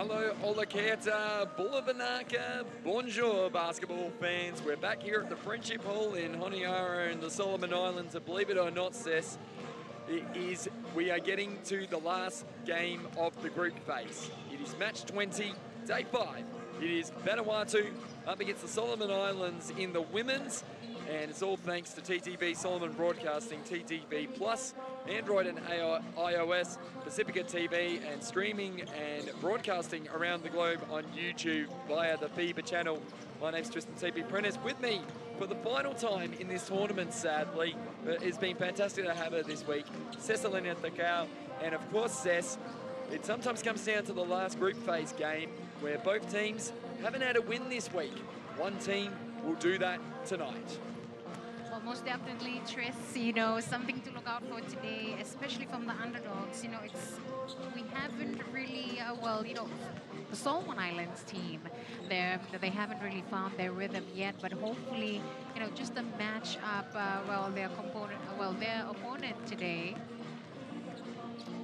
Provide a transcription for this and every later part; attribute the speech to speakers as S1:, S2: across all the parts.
S1: Hello, Olaketa, Bulavanaka, bonjour, basketball fans. We're back here at the Friendship Hall in Honiara in the Solomon Islands. And believe it or not, Cess, we are getting to the last game of the group phase. It is match 20, day 5. It is Vanuatu up against the Solomon Islands in the women's. And it's all thanks to TTV Solomon Broadcasting, TTV Plus, Android and iOS, Pacifica TV, and streaming and broadcasting around the globe on YouTube via the FIBA channel. My name's Tristan TP Prentice. With me for the final time in this tournament, sadly, but it's been fantastic to have her this week, Cecilina Thakau. And of course, Cess, it sometimes comes down to the last group phase game where both teams haven't had a win this week. One team will do that tonight.
S2: Well, most definitely, Tris, something to look out for today, especially from the underdogs. We haven't really, the Solomon Islands team, they haven't really found their rhythm yet, but hopefully, just a match up, their opponent today.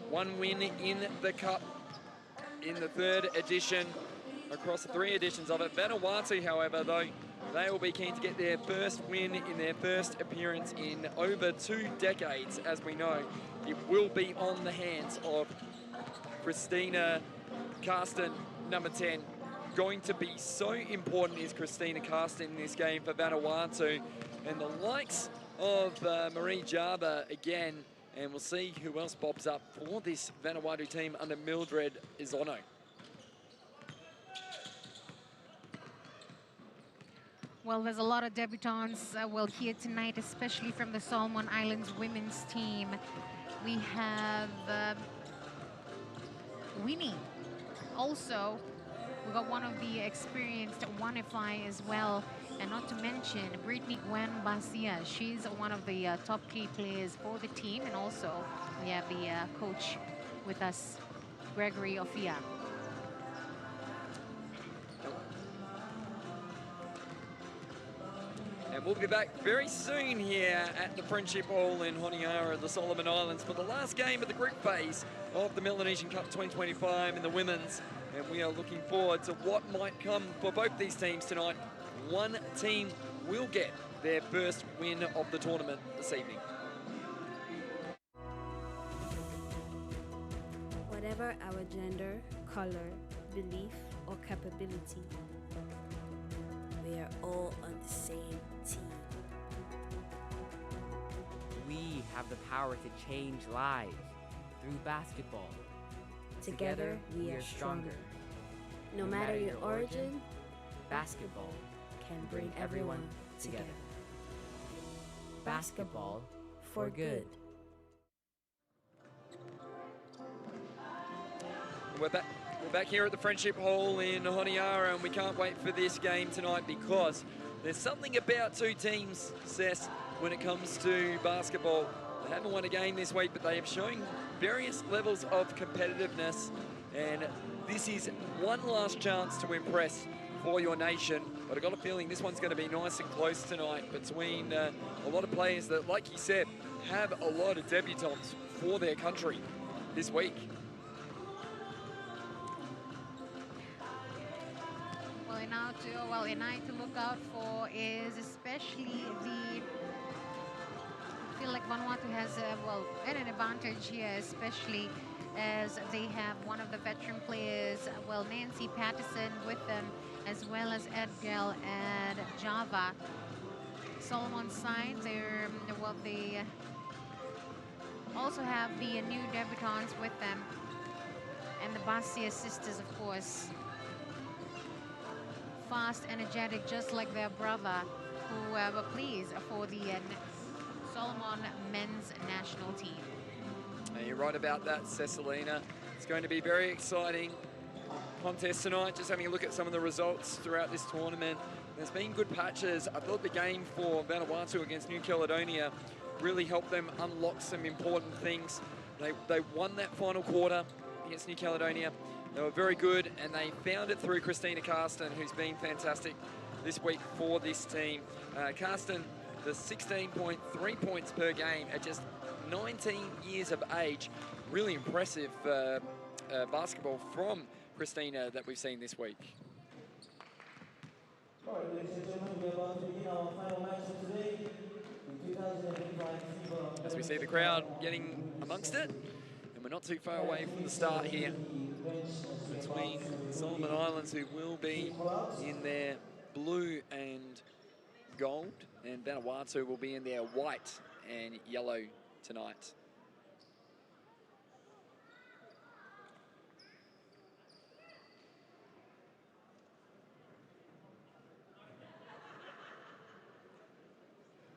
S1: One win in the Cup in the 3rd edition, across the 3 editions of it. Vanuatu, however, though, they will be keen to get their first win in their first appearance in over 2 decades. As we know, it will be on the hands of Christina Carsten, number 10. Going to be so important is Christina Carsten in this game for Vanuatu. And the likes of Marie Java again. And we'll see who else bobs up for this Vanuatu team under Mildred Izono.
S2: Well, there's a lot of debutants here tonight, especially from the Solomon Islands women's team. We have Winnie. Also, we got one of the experienced Wanify as well. And not to mention Brittany Gwen Basia. She's one of the top key players for the team. And also, we have the coach with us, Gregory Ofia.
S1: And we'll be back very soon here at the Friendship Hall in Honiara, the Solomon Islands, for the last game of the group phase of the Melanesian Cup 2025 in the women's. And we are looking forward to what might come for both these teams tonight. One team will get their first win of the tournament this evening.
S3: Whatever our gender, color, belief, or capability, we are all on the same team.
S4: We have the power to change lives through basketball.
S3: Together, we are stronger. No matter your origin,
S4: basketball
S3: can bring everyone together.
S4: Basketball for good.
S1: We're back here at the Friendship Hall in Honiara, and we can't wait for this game tonight because there's something about 2 teams, Cess, when it comes to basketball. They haven't won a game this week, but they have shown various levels of competitiveness, and this is one last chance to impress for your nation. But I've got a feeling this one's going to be nice and close tonight between a lot of players that, like you said, have a lot of debutants for their country this week.
S2: A night to look out for is especially I feel like Vanuatu has an advantage here, especially as they have one of the veteran players, Nancy Patterson with them, as well as Edgel and Java. Solomon side, they also have the new debutants with them, and the Basia sisters, of course. Fast, energetic, just like their brother, who were pleased for the Solomon men's national team.
S1: And you're right about that, Cecilina. It's going to be very exciting contest tonight. Just having a look at some of the results throughout this tournament. There's been good patches. I thought the game for Vanuatu against New Caledonia really helped them unlock some important things. They won that final quarter against New Caledonia. They were very good, and they found it through Christina Carsten, who's been fantastic this week for this team. Carsten, the 16.3 points per game at just 19 years of age. Really impressive basketball from Christina, that we've seen this week.
S5: All right, ladies and gentlemen, we're about to begin our final match of today. The 2025 FIBA.
S1: As we see the crowd getting amongst it, and we're not too far away from the start here between the Solomon Islands, who will be in their blue and gold, and Vanuatu will be in their white and yellow tonight.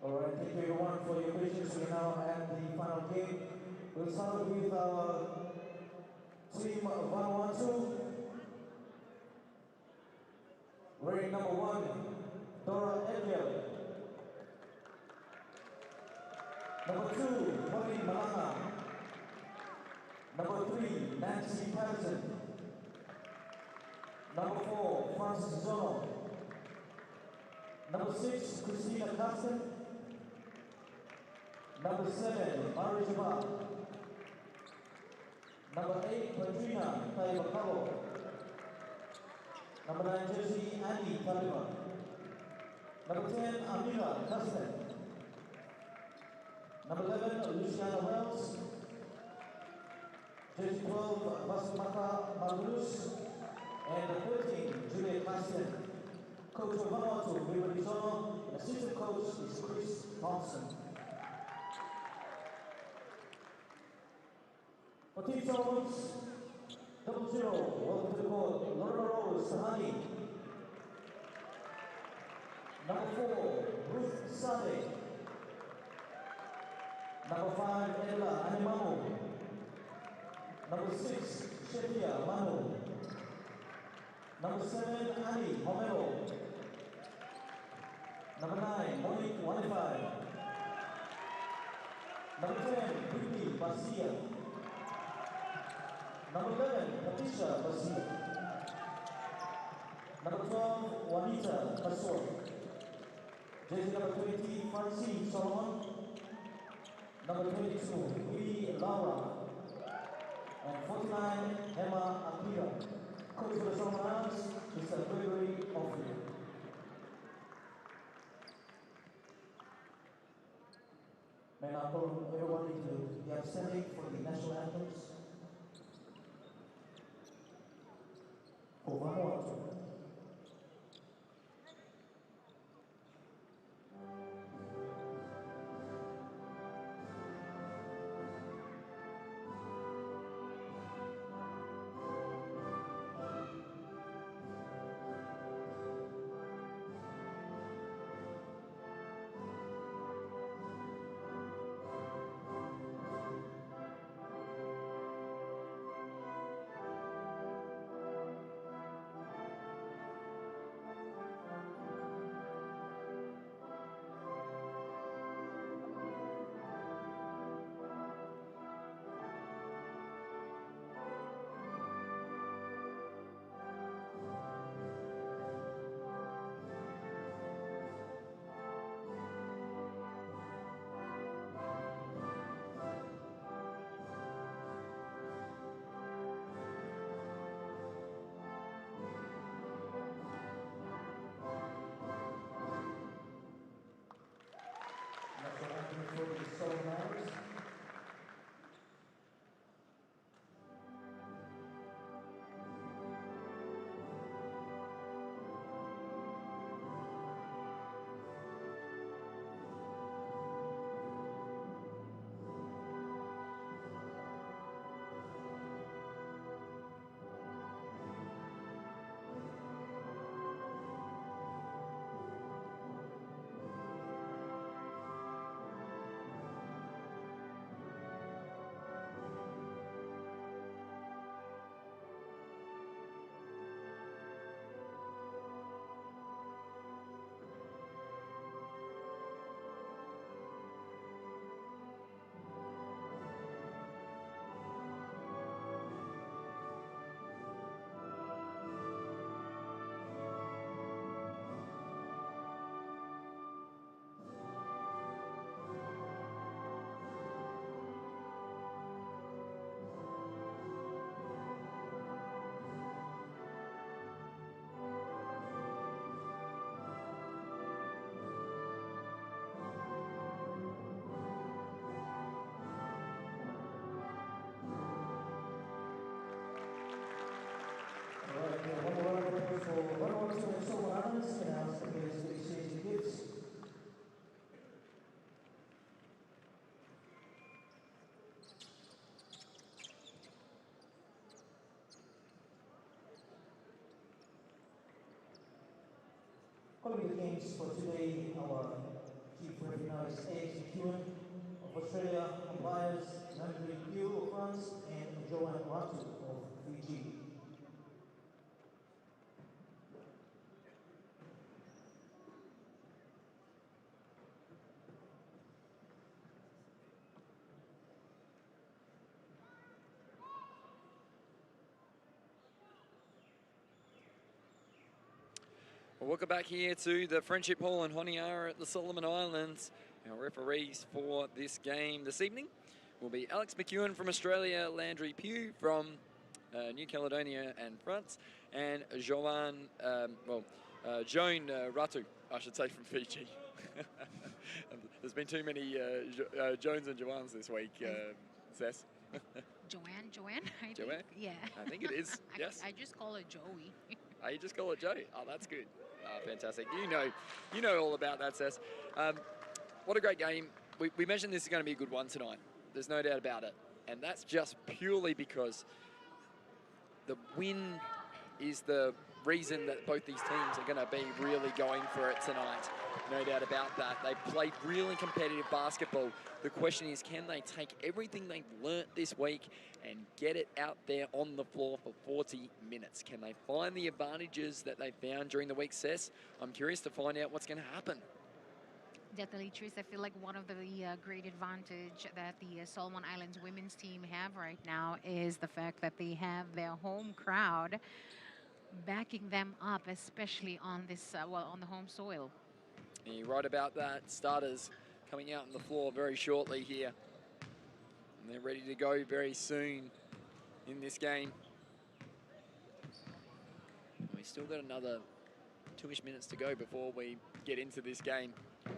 S5: All right, thank you everyone for your patience. We're now at the final game. We'll start with our team Vanuatu. Wearing number 1, Dora Edgell. Number 2, Polly Malanga. Number 3, Nancy Patterson. Number 4, Francis Zono. Number 6, Christina Carson. Number 7, Mari Jabbar. Number 8, Patrina Taibakalo. Number 9, jersey, Andy Taliba. Number 10, Amira Kasten. Number 11, Luciana Wells. Jersey 12, Vasumaka Marulus. And 13, Julia Kasten. Coach of Vanuatu, Wilbur Isono. Assistant coach is Chris Thompson. For Team Solomons, 00, welcome to the court, Lorna Rose Sahani. Number 4, Ruth Sade. Number 5, Ella Animamu. Number 6, Shefia Manu. Number 7, Annie Homero. Number 9, Monique Wanifai. Number 10, Brittany Garcia. Number 11, Patricia Garcia. Number 12, Juanita Kasor. Jersey number 20, Francine Solomon. Number 22, Lee Laura. And 49, Emma Akira. Coach for the Solomon Islands, Mr. Gregory Offrey. May I call everyone to the upstanding for the national anthems for Vanuatu. Following the games for today, our chief recognized Alex McEwen of Australia, umpires Landry Pugh of France, and Joanne Ratu of Fiji.
S1: Well, welcome back here to the Friendship Hall in Honiara at the Solomon Islands. Our referees for this game this evening will be Alex McEwen from Australia, Landry Pugh from New Caledonia and France, and Joan Ratu, I should say, from Fiji. There's been too many Joans and Joans this week, Cess.
S2: Joanne, I
S1: Joanne?
S2: think. Yeah.
S1: I think it is, yes.
S2: I just call her Joey.
S1: Oh, you just call it Joey? Oh, that's good. Fantastic. You know all about that, Cess. What a great game. We mentioned this is going to be a good one tonight. There's no doubt about it. And that's just purely because the win is the reason that both these teams are going to be really going for it tonight. No doubt about that. They played really competitive basketball. The question is, can they take everything they've learnt this week and get it out there on the floor for 40 minutes? Can they find the advantages that they found during the week, Cess? I'm curious to find out what's going to happen.
S2: Definitely, Tris. I feel like one of the great advantage that the Solomon Islands women's team have right now is the fact that they have their home crowd backing them up, especially on this, on the home soil.
S1: And you're right about that. Starters coming out on the floor very shortly here. And they're ready to go very soon in this game. And we still got another 2-ish minutes to go before we get into this game. And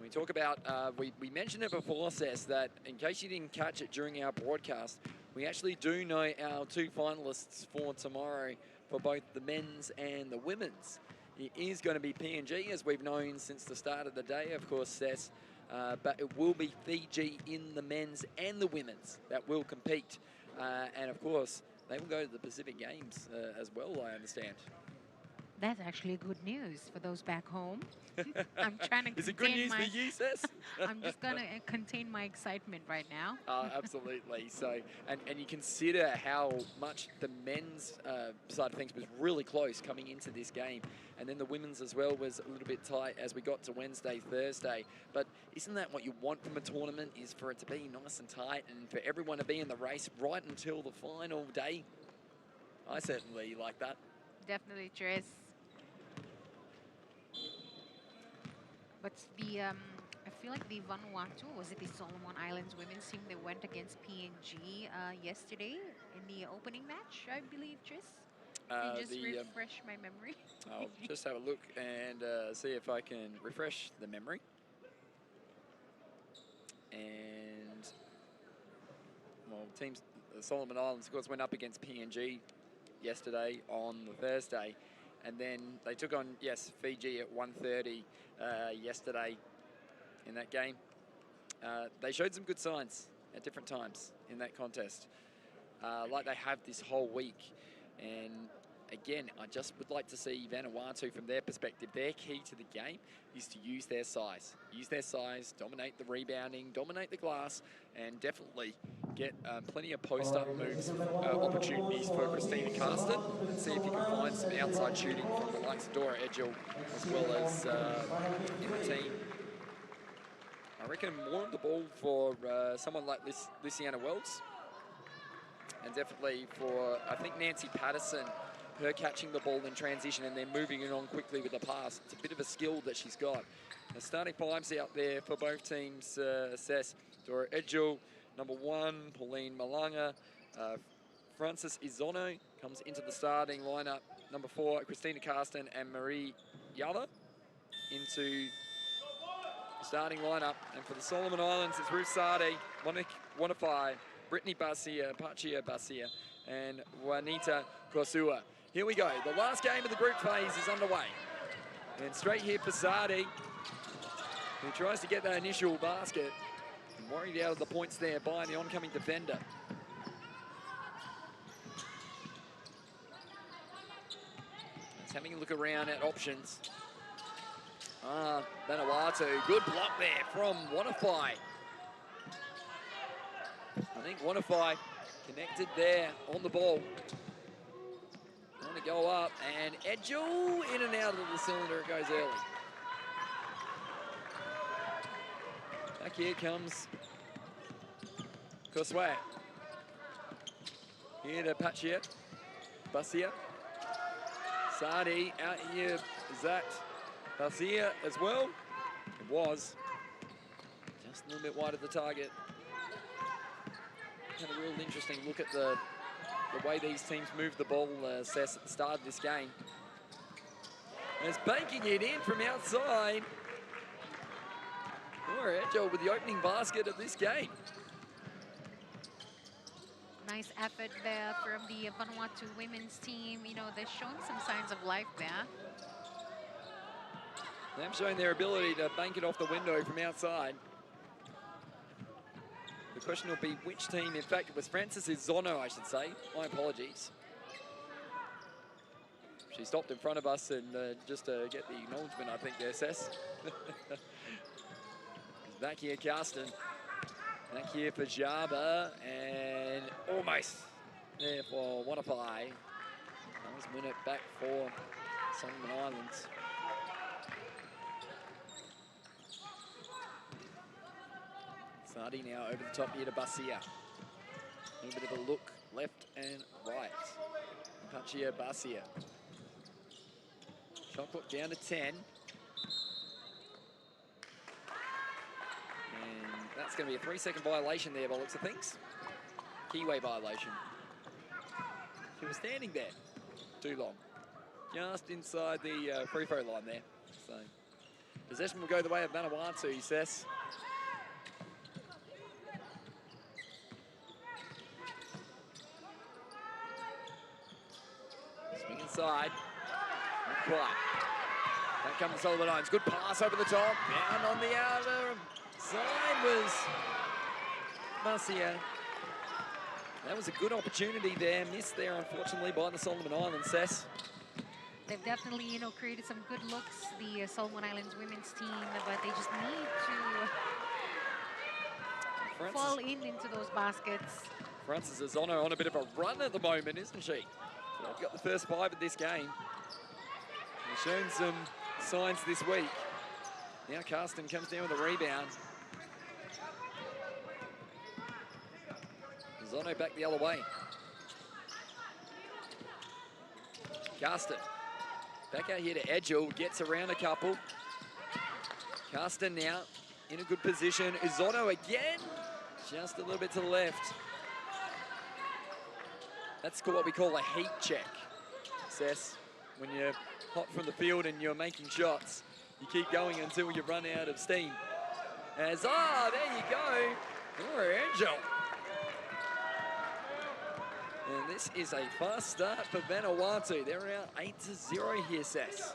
S1: we talk about, we mentioned it before, Cess, that in case you didn't catch it during our broadcast, we actually do know our 2 finalists for tomorrow for both the men's and the women's. It is going to be PNG, as we've known since the start of the day, of course, Cess. But it will be Fiji in the men's and the women's that will compete. And, of course, they will go to the Pacific Games as well, I understand.
S2: That's actually good news for those back home. I'm trying to
S1: Is it good news for you, Cess?
S2: I'm just going to contain my excitement right now.
S1: Absolutely. So, and you consider how much the men's side of things was really close coming into this game. And then the women's as well was a little bit tight as we got to Wednesday, Thursday. But isn't that what you want from a tournament, is for it to be nice and tight and for everyone to be in the race right until the final day? I certainly like that.
S2: Definitely, Tris. But the, I feel like the Vanuatu, was it the Solomon Islands women's team, they went against PNG yesterday in the opening match, I believe, Tris? Can you just refresh my memory?
S1: I'll just have a look and see if I can refresh the memory. And, well, teams, the Solomon Islands, of course, went up against PNG yesterday on the Thursday. And then they took on, yes, Fiji at 1:30 yesterday in that game. They showed some good signs at different times in that contest, like they have this whole week. And again, I just would like to see Vanuatu, from their perspective, their key to the game is to use their size. Use their size, dominate the rebounding, dominate the glass, and definitely get plenty of post-up moves, opportunities for Christina Carsten, and see if you can find some outside shooting from the likes of Dora Edgell, as well as in the team. I reckon more of the ball for someone like Luciana Wells, and definitely for, I think, Nancy Patterson, her catching the ball in transition and then moving it on quickly with a pass. It's a bit of a skill that she's got. The starting fives out there for both teams assess Dora Edgell, number 1, Pauline Malanga. Frances Izono comes into the starting lineup. Number 4, Christina Carsten and Marie Yava into the starting lineup. And for the Solomon Islands, it's Ruth Sade, Wanafai, Brittany Basia, Pachia Basia, and Juanita Kosua. Here we go. The last game of the group phase is underway. And straight here for Sade, who tries to get that initial basket. And worried out of the points there by the oncoming defender. having a look around at options. Vanuatu, good block there from Wanafai. I think Wanafai connected there on the ball. Trying to go up, and Edgel in and out of the cylinder, it goes early. Back here comes Kosway. Here to Pachia, Basia. Sadi out here, is that Basia as well? It was. Just a little bit wide of the target. Had a real interesting look at the way these teams moved the ball, Sess, at the start of this game. And it's banking it in from outside. Nora Edgel with the opening basket of this game.
S2: Nice effort there from the Vanuatu women's team. You know, they're showing some signs of life there.
S1: Them showing their ability to bank it off the window from outside. The question will be which team, in fact, it was Francis Zono, I should say. My apologies. She stopped in front of us and just to get the acknowledgement, I think, there, Sess. Back here, Karsten. Back here for Jaba, and almost there for Wanafai. Nice minute back for Solomon Islands. Sardi now over the top here to Basia. A little bit of a look left and right. Pachia Basia. Shot clock down to 10. And that's going to be a 3-second violation there by looks of things. Keyway violation. She was standing there too long. Just inside the free throw line there. So possession will go the way of Vanuatu, he says. Swing inside. Not quite. Back comes Solomon Islands. Good pass over the top. Down on the outer side was Marcia. That was a good opportunity there. Missed there, unfortunately, by the Solomon Islands, Sess.
S2: They've definitely, you know, created some good looks, the Solomon Islands women's team, but they just need to fall into those baskets.
S1: Francis Zono on a bit of a run at the moment, isn't she? So they've got the first 5 of this game. They've shown some signs this week. Now Karsten comes down with a rebound. Zono back the other way. Karsten back out here to Edgel, gets around a couple. Karsten now in a good position. Zono again, just a little bit to the left. That's what we call a heat check, Sess. When you're hot from the field and you're making shots, you keep going until you run out of steam. As, there you go, Nora Edgel. And this is a fast start for Vanuatu. They're out 8-0 here, Sess.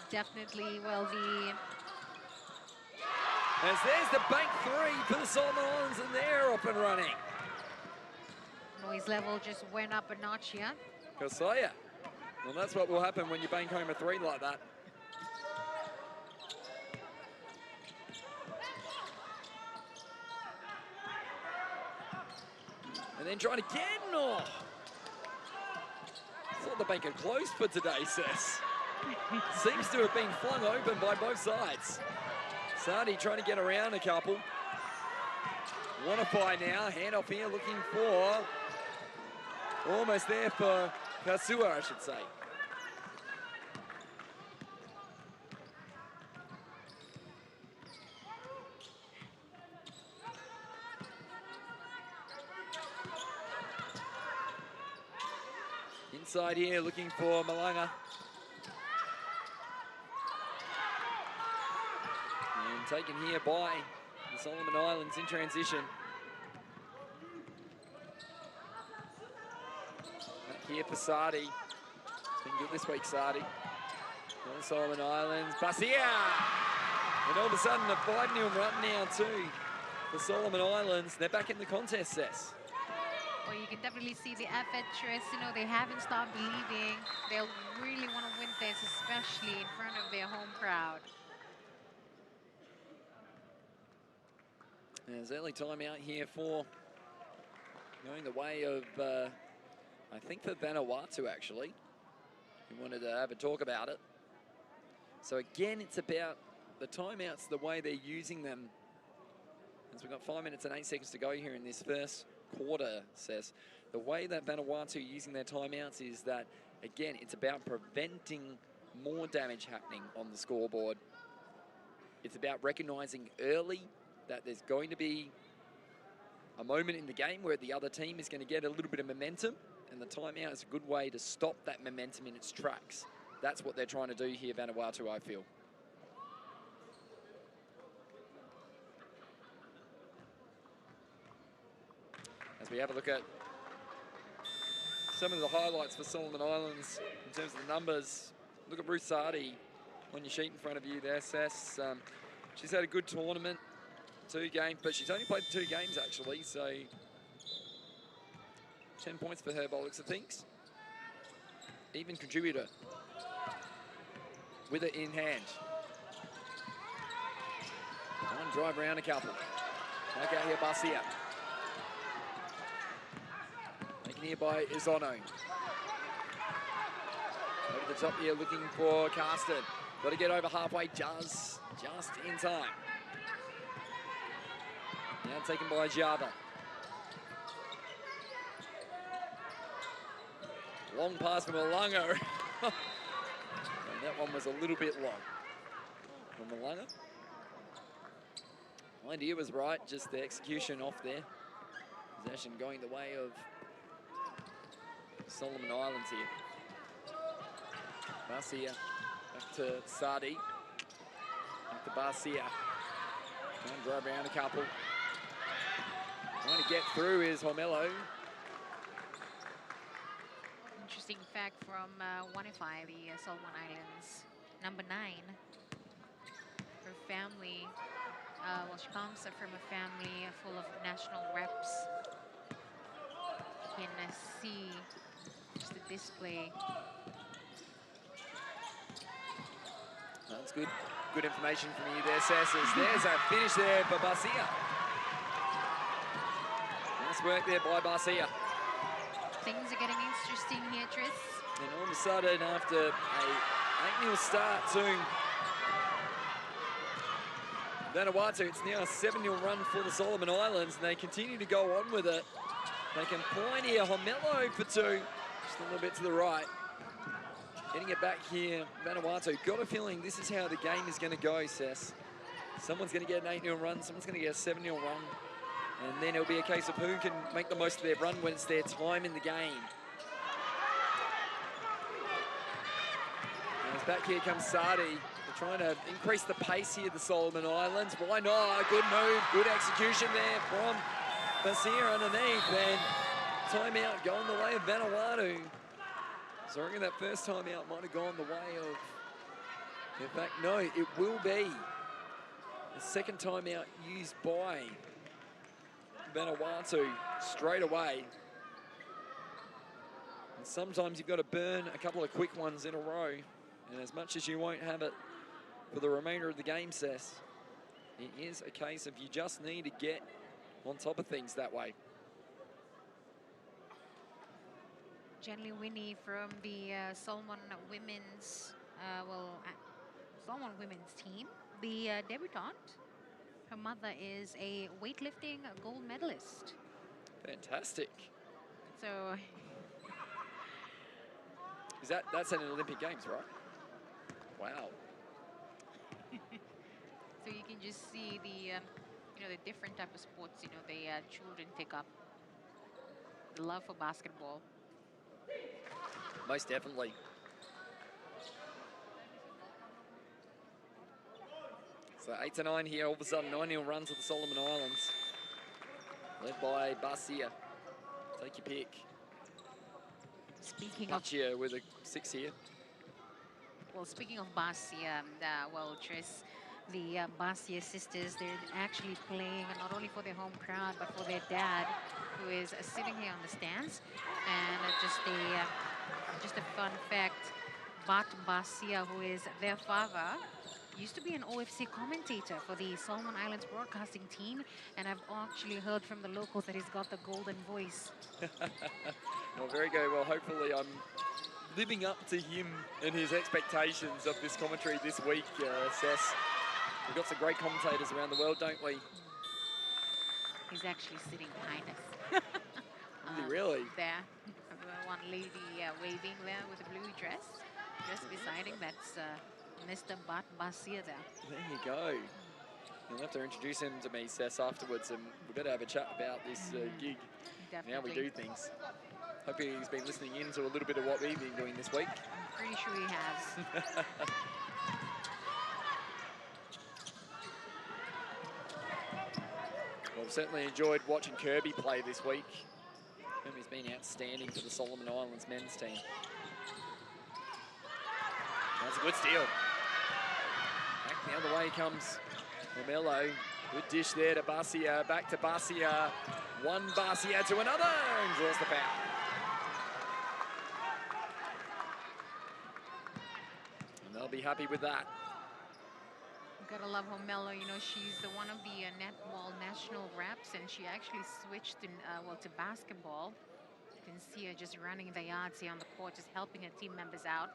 S2: Definitely, well,
S1: As there's the bank 3 for the Solomon Islands, and they're up and running.
S2: noise level just went up a notch here.
S1: Kosaya. Well, that's what will happen when you bank home a 3 like that. And then trying again. Oh. Thought the bank had closed for today, Sess. Seems to have been flung open by both sides. Sardi trying to get around a couple. Wanafai now, handoff here looking for, almost there for Kasua, I should say. Inside here looking for Malanga. And taken here by the Solomon Islands in transition. Back here for Sardi. It's been good this week, Sardi. On Solomon Islands, Basia! And all of a sudden a 5-0 run now too for Solomon Islands. They're back in the contest, Sess.
S2: Well, you can definitely see the effort, Tris. You know, they haven't stopped believing. They'll really want to win this, especially in front of their home crowd.
S1: There's early timeout here for going the way of, I think for Vanuatu, actually. We wanted to have a talk about it. So again, it's about the timeouts, the way they're using them. As we've got 5 minutes and 8 seconds to go here in this first quarter, says. The way that Vanuatu are using their timeouts is that, again, it's about preventing more damage happening on the scoreboard. It's about recognizing early that there's going to be a moment in the game where the other team is going to get a little bit of momentum, and the timeout is a good way to stop that momentum in its tracks. That's what they're trying to do here, Vanuatu, I feel. As we have a look at some of the highlights for Solomon Islands in terms of the numbers, look at Ruth Sardi on your sheet in front of you there, Sess. She's had a good tournament, 2 games, but she's only played 2 games actually, so 10 points for her by the looks of things. Even contributor with it in hand. One drive around a couple. Back out here, Barcia. Taken here by Izono. Over the top here, looking for Carsten. Got to get over halfway, just in time. Now taken by Java. Long pass from Malanga. And that one was a little bit long from Malanga. Idea was right, just the execution off there. Possession going the way of Solomon Islands here. Barcia back to Sardi. Back to Barcia. Trying to drive around a couple. Trying to get through is Homelo.
S2: Interesting fact from Wanify, the Solomon Islands. Number 9. Her family, well, she comes from a family full of national reps. You can see just the display.
S1: That's good. Good information from you there, Sasses. There's a finish there for Barcia. Nice work there by Barcia.
S2: Things are getting interesting here, Tris.
S1: And all of a sudden, after a 8-0 start to Vanuatu, it's now a 7-0 run for the Solomon Islands, and they continue to go on with it. They can point here, Homelo for 2, just a little bit to the right. Getting it back here, Vanuatu. Got a feeling this is how the game is going to go, Sess. Someone's going to get an 8-0 run, someone's going to get a 7-0 run, and then it'll be a case of who can make the most of their run when it's their time in the game. And back here comes Sardi. They're trying to increase the pace here, the Solomon Islands. Why not? Good move, good execution there from Barcia underneath, and timeout going the way of Vanuatu. So I reckon that first timeout might have gone the way of... In fact, no, it will be the second timeout used by Vanuatu straight away. And sometimes you've got to burn a couple of quick ones in a row. And as much as you won't have it for the remainder of the game, Sess, it is a case of you just need to get on top of things that way.
S2: Jenny Winnie from the Solomon women's, Solomon women's team. The debutante, her mother is a weightlifting gold medalist.
S1: Fantastic.
S2: So
S1: Is that's at an Olympic Games, right? Wow.
S2: So you can just see the, you know, the different type of sports, you know, the children take up. The love for basketball.
S1: Most definitely. So 8-9 here, all of a sudden 9-0 runs of the Solomon Islands. Led by Barcia. Take your pick.
S2: Speaking of,
S1: Paccia with a 6 here.
S2: well, speaking of Barcia, well, Tris, the Basia sisters. They're actually playing not only for their home crowd, but for their dad, who is sitting here on the stands. And just a fun fact, Bat Basia, who is their father, used to be an OFC commentator for the Solomon Islands broadcasting team, and I've actually heard from the locals that he's got the golden voice.
S1: Well, very good. Well, hopefully I'm living up to him and his expectations of this commentary this week, Sess. We've got some great commentators around the world, don't we?
S2: He's actually sitting behind us.
S1: Is he really?
S2: There. One lady waving there with a blue dress. Just beside him, that's Mr. Bat Basia there.
S1: There you go. You'll have to introduce him to me, Sess, afterwards, and we've got to have a chat about this gig
S2: Definitely.
S1: and how we do things. Hoping he's been listening in to a little bit of what we've been doing this week.
S2: I'm pretty sure he has.
S1: Well, I've certainly enjoyed watching Kirby play this week. Kirby's been outstanding for the Solomon Islands men's team. That's a good steal. Back the other way comes Lamelo. Good dish there to Basia. Back to Basia. One Basia to another, and draws the foul. And they'll be happy with that.
S2: Gotta love Homelo. You know, she's one of the netball national reps, and she actually switched to basketball. You can see her just running the yards here on the court, just helping her team members out.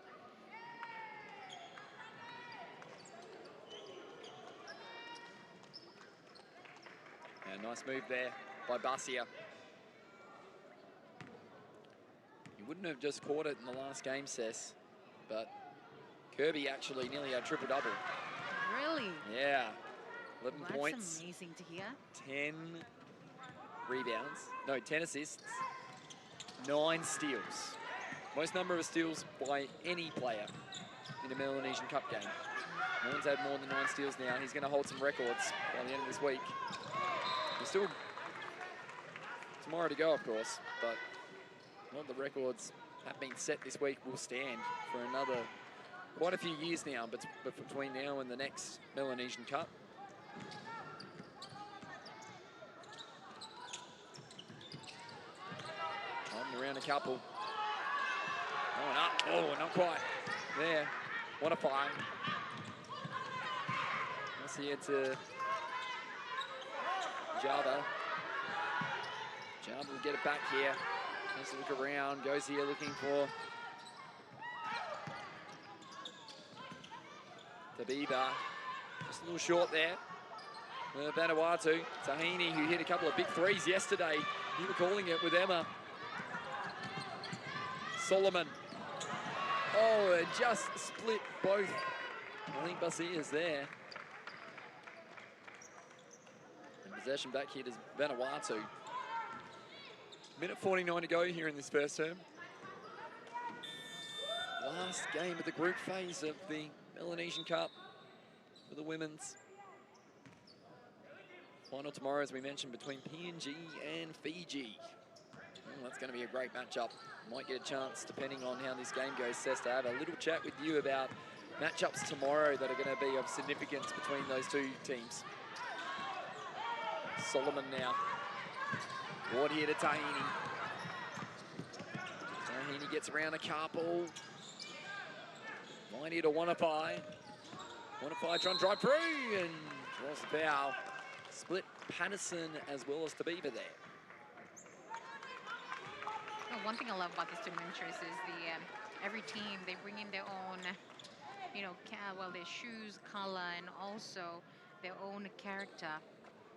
S1: Yeah, nice move there by Basia. You wouldn't have just caught it in the last game, Sess, but Kirby actually nearly had triple-double.
S2: Really?
S1: Yeah. 11
S2: Well,
S1: points.
S2: that's amazing to hear.
S1: 10 rebounds. No, 10 assists. 9 steals. Most number of steals by any player in a Melanesian Cup game. No one's had more than 9 steals now. He's going to hold some records by the end of this week. There's still tomorrow to go, of course, but all the records have been set this week will stand for another quite a few years now, but between now and the next Melanesian Cup. Around a couple. Going up. Oh, not quite. There. What a find. Let's see it to Java. Java will get it back here. Let's look around. Goes here looking for Tabiba. Just a little short there. Vanuatu. Tahini, who hit a couple of big threes yesterday. You were calling it with Emma. Solomon. Oh, it just split both. I think Basia's there. And possession back here to Vanuatu. Minute 49 to go here in this first term. Last game of the group phase of the Melanesian Cup for the women's. Final tomorrow, as we mentioned, between PNG and Fiji. That's going to be a great matchup. Might get a chance, depending on how this game goes, Sess, to have a little chat with you about matchups tomorrow that are going to be of significance between those two teams. Solomon now. Ward here to Tahini. Tahini gets around a couple. Line here to Wanapai. Wanapai trying to drive through and draws the foul. Split Patterson as well as Tabiba there.
S2: One thing I love about this tournament is every team, they bring in their own, you know, their shoes, color, and also their own character.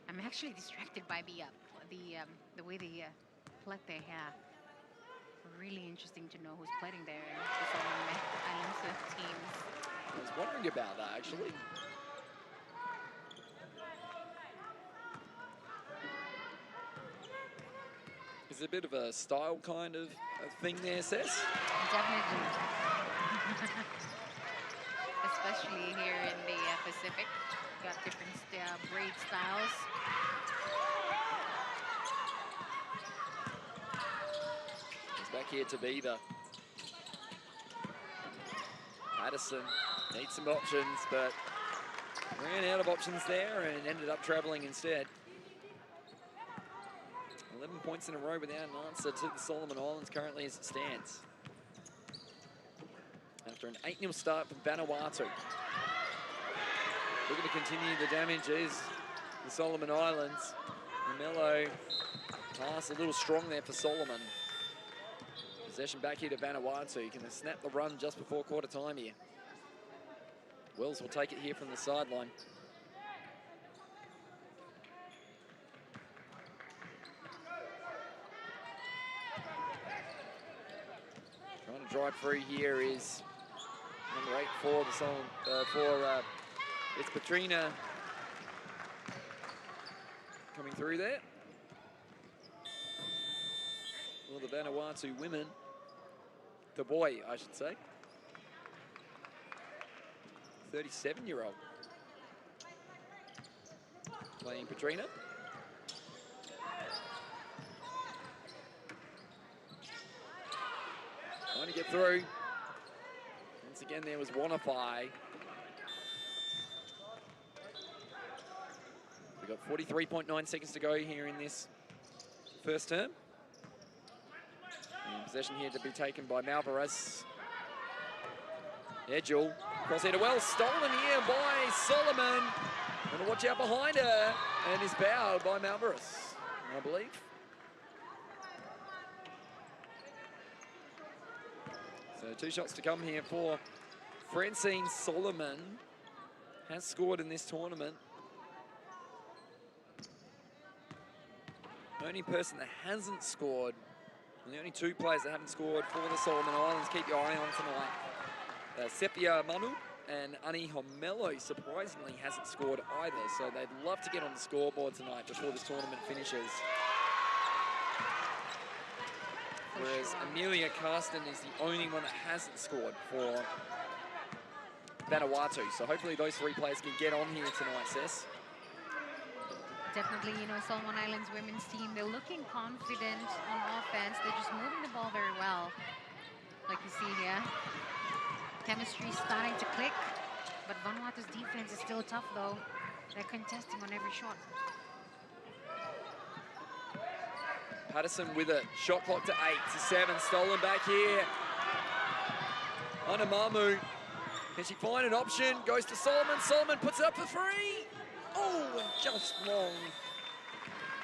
S2: I'm actually distracted by the way they plait their hair. Really interesting to know who's plaiting their Islands teams.
S1: I was wondering about that, actually. Is it a bit of a style kind of thing there, Sess?
S2: Definitely. Especially here in the Pacific. Got different braid styles.
S1: It's back here to Beaver. Patterson needs some options, but Ran out of options there and ended up travelling instead. 11 points in a row without an answer to the Solomon Islands currently as it stands. After an 8-0 start for Vanuatu. Looking to continue the damage is the Solomon Islands. Melo pass a little strong there for Solomon. Possession back here to Vanuatu. Can they snap the run just before quarter time here? Wells will take it here from the sideline. Trying to drive through here is number 8 for the Solomon, it's Petrina coming through there. Well, the Vanuatu women, the boy, I should say. 37-year-old. Playing Petrina. Trying to get through. Once again, there was Wanafai. We've got 43.9 seconds to go here in this first term. And possession here to be taken by Malvarez. Edgel, crossheader well, stolen here by Solomon. Gonna watch out behind her, and is fouled by Malvarez, I believe. So 2 shots to come here for Francine Solomon. Has scored in this tournament. The only person that hasn't scored, and the only 2 players that haven't scored for the Solomon Islands, keep your eye on tonight. Sepia Manu and Ani Homelo surprisingly hasn't scored either, so they'd love to get on the scoreboard tonight before this tournament finishes. Whereas Amelia Carsten is the only one that hasn't scored for Vanuatu. So hopefully those 3 players can get on here tonight, Cess.
S2: Definitely, you know, Solomon Islands women's team, they're looking confident on offense. They're just moving the ball very well, like you see here. Chemistry starting to click, but Vanuatu's defense is still tough, though. They're contesting on every shot.
S1: Patterson with a shot clock to 8-7, stolen back here. Anamamu, can she find an option? Goes to Solomon, Solomon puts it up for 3. Oh, and just long.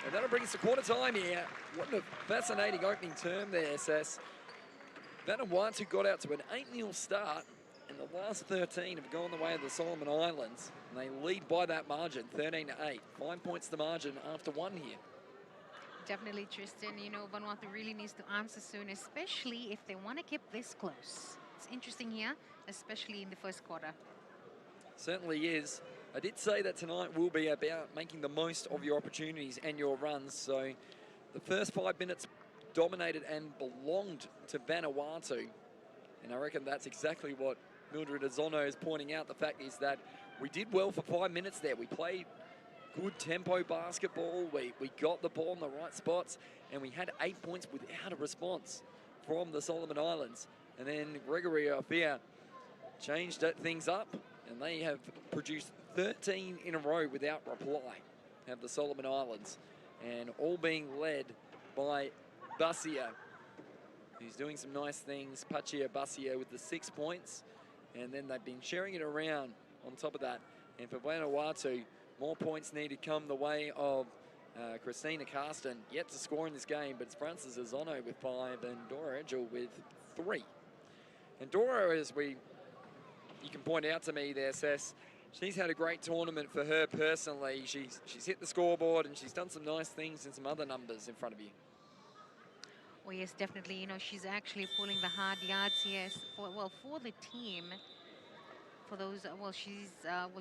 S1: And that'll bring us to quarter time here. What a fascinating opening term there, Sess. Vanuatu got out to an 8-0 start, and the last 13 have gone the way of the Solomon Islands, and they lead by that margin, 13-8. 5 points the margin after 1 here.
S2: Definitely, Tristan. You know, Vanuatu really needs to answer soon, especially if they want to keep this close. It's interesting here, especially in the first quarter.
S1: Certainly is. I did say that tonight will be about making the most of your opportunities and your runs, so the first 5 minutes dominated and belonged to Vanuatu. And I reckon that's exactly what Mildred Azono is pointing out. The fact is that we did well for 5 minutes there. We played good tempo basketball. We got the ball in the right spots, and we had 8 points without a response from the Solomon Islands. And then Gregory Afia changed things up, and they have produced 13 in a row without reply, have the Solomon Islands, and all being led by Basia, who's doing some nice things. Pachia Basia with the 6 points, and then they've been sharing it around on top of that. And for Vanuatu, more points need to come the way of Christina Carsten, yet to score in this game, but it's Francis Azono with 5 and Dora Edgel with 3. And Dora, as you can point out to me there, Sess, she's had a great tournament for her personally. She's hit the scoreboard, and she's done some nice things and some other numbers in front of you.
S2: Well, yes, definitely. You know, she's actually pulling the hard yards here for the team. For those, she's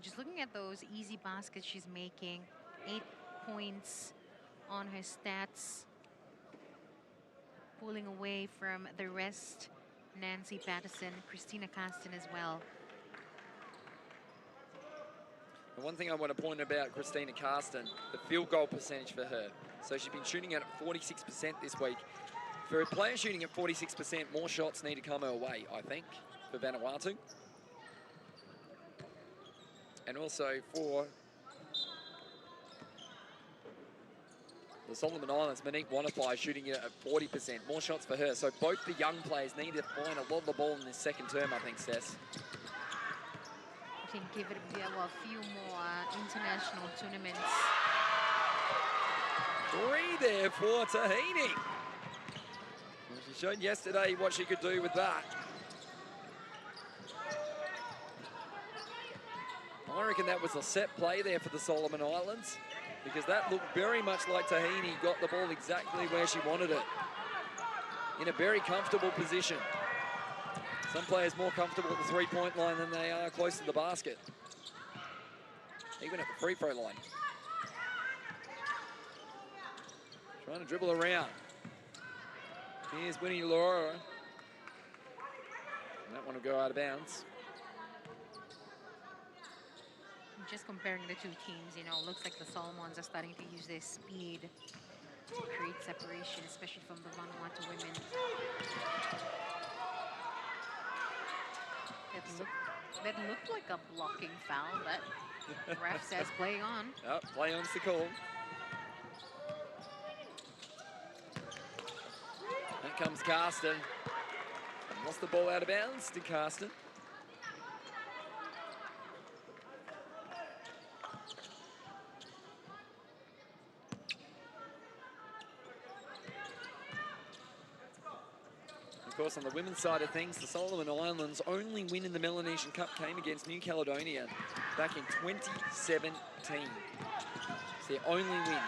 S2: just looking at those easy baskets she's making. 8 points on her stats. Pulling away from the rest, Nancy Patterson, Christina Carsten as well.
S1: And one thing I want to point about Christina Carsten, the field goal percentage for her. So she's been shooting at 46% this week. For a player shooting at 46%, more shots need to come her way, I think, for Vanuatu. and also for the Solomon Islands, Monique Wanify shooting it at 40%. More shots for her. So both the young players need to find a lot of the ball in this second term, I think, Cess.
S2: I think give it a few more international tournaments.
S1: 3 there for Tahini. Well, she showed yesterday what she could do with that. I reckon that was a set play there for the Solomon Islands, because that looked very much like Tahini got the ball exactly where she wanted it, in a very comfortable position. Some players more comfortable at the three-point line than they are close to the basket, even at the free throw line. Trying to dribble around. Here's Winnie Laura. And that one will go out of bounds.
S2: Just comparing the two teams, you know, looks like the Solomons are starting to use their speed to create separation, especially from the Vanuatu women. That looked like a blocking foul, but ref says play on.
S1: Oh, play on's the call. Here comes Karsten. Lost the ball out of bounds to Karsten. Of course, on the women's side of things, the Solomon Islands' only win in the Melanesian Cup came against New Caledonia back in 2017. It's their only win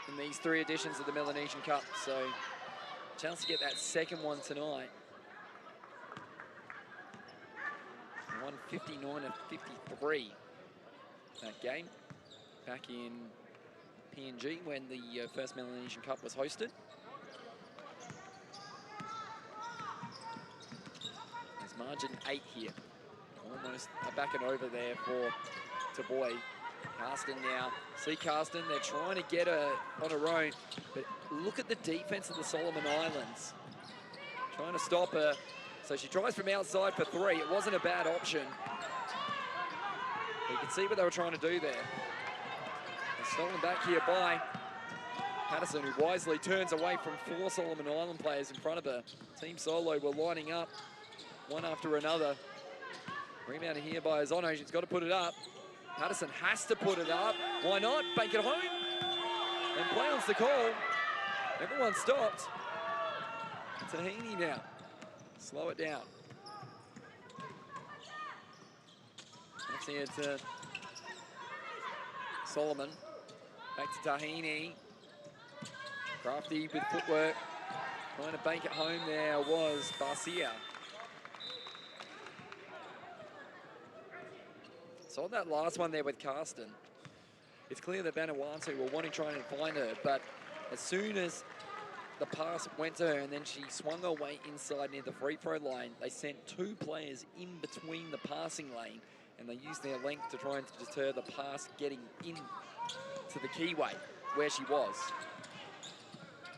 S1: in these 3 editions of the Melanesian Cup. So, chance to get that second one tonight. 159-53 that game back in PNG when the first Melanesian Cup was hosted. Margin 8 here. Almost a back and over there for Taboy. Karsten now. See Karsten, they're trying to get her on her own. But look at the defense of the Solomon Islands. Trying to stop her. So she tries from outside for 3. It wasn't a bad option. But you can see what they were trying to do there. They're stolen back here by Patterson, who wisely turns away from 4 Solomon Island players in front of her. Team Solo were lining up one after another. Rebounded here by Ozono. She's got to put it up. Patterson has to put it up. Why not? Bank it home. And play on's the call. Everyone stopped. Tahini now. Slow it down. Let's see it to Solomon. Back to Tahini. Crafty with footwork. Trying to bank it home there was Barcia. So on that last one there with Karsten, it's clear that Vanuatu were wanting to try and find her, but as soon as the pass went to her and then she swung her way inside near the free throw line, they sent 2 players in between the passing lane, and they used their length to try and deter the pass getting in to the keyway where she was.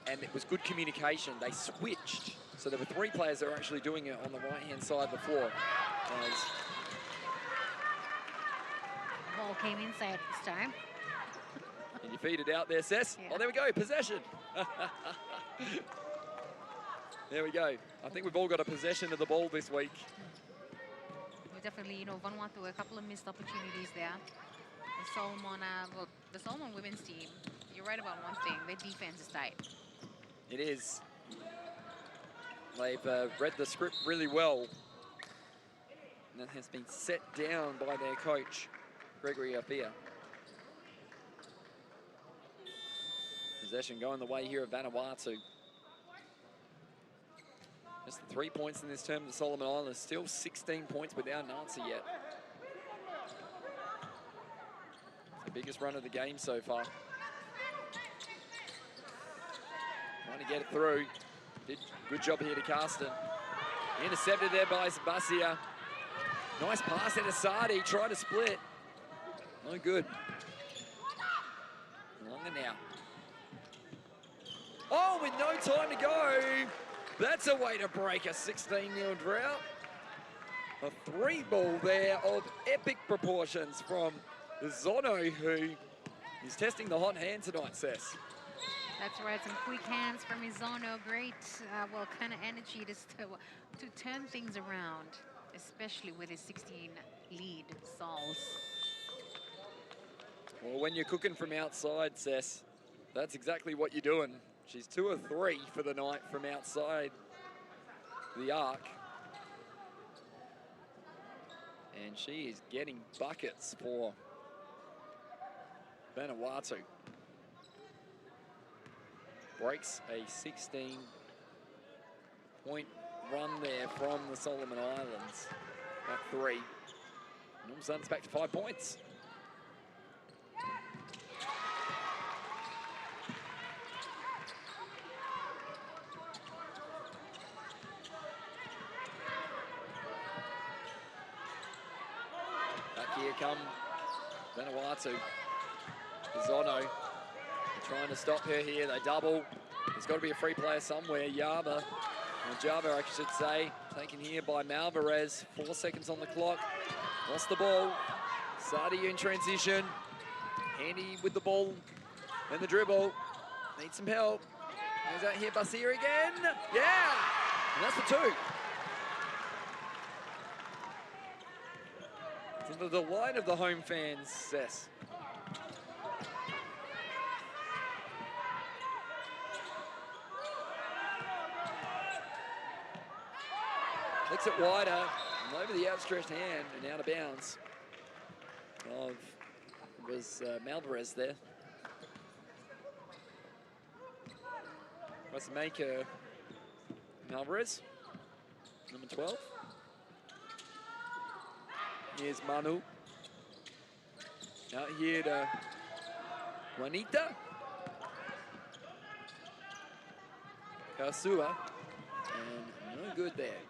S1: And it was good communication. They switched. So there were 3 players that were actually doing it on the right-hand side of the floor.
S2: Ball came inside this time.
S1: And you feed it out there, Cess.
S2: Yeah.
S1: Oh, there we go, possession. There we go. I think we've all got a possession of the ball this week.
S2: We definitely, you know, Vanuatu, a couple of missed opportunities there. The Solomon, well, the Solomon women's team, you're right about one thing, their defense is tight.
S1: It is. They've read the script really well. And that has been set down by their coach, Gregory Afia. Possession going the way here of Vanuatu. Just the 3 points in this term, the Solomon Islands. Still 16 points without an answer yet. It's the biggest run of the game so far. Trying to get it through. Did a good job here to Karsten. Intercepted there by Sebastian. Nice pass into Sadi, tried to split. No good. Longer now. Oh, with no time to go. That's a way to break a 16-0 drought. A 3-ball there of epic proportions from Zono, who is testing the hot hand tonight, Cess.
S2: That's right, some quick hands from Izono. Great, well, kind of energy to turn things around, especially with his 16 lead sols.
S1: Well, when you're cooking from outside, Cess, that's exactly what you're doing. She's 2 of 3 for the night from outside the arc. And she is getting buckets for Vanuatu. Breaks a 16-point run there from the Solomon Islands at 3. And all of a sudden it's back to 5 points. Back here come Vanuatu. Zono trying to stop her here. They double. There's got to be a free player somewhere. Java, or Java, I should say, taken here by Malvarez. 4 seconds on the clock. Lost the ball. Sadi in transition. Handy with the ball and the dribble. Needs some help. Goes out here, Basir again. Yeah! And that's for 2. To the delight of the home fans, Cess. Looks it wider, and over the outstretched hand and out of bounds. Was Malvarez there. Must make Malvarez, number 12. Here's Manu. Out here to Juanita. Kasua. And no good there.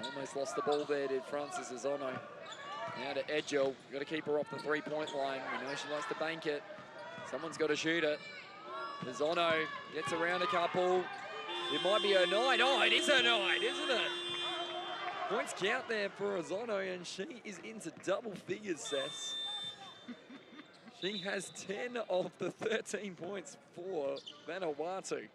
S1: Almost lost the ball there, did Francis Izono. Now to Edgel. Got to keep her off the 3-point line. We know she likes to bank it. Someone's got to shoot it. Izono gets around a couple. It might be her night. Oh, it is her night, isn't it? Points count there for Izono, and she is into double figures, Cess. She has 10 of the 13 points for Vanuatu.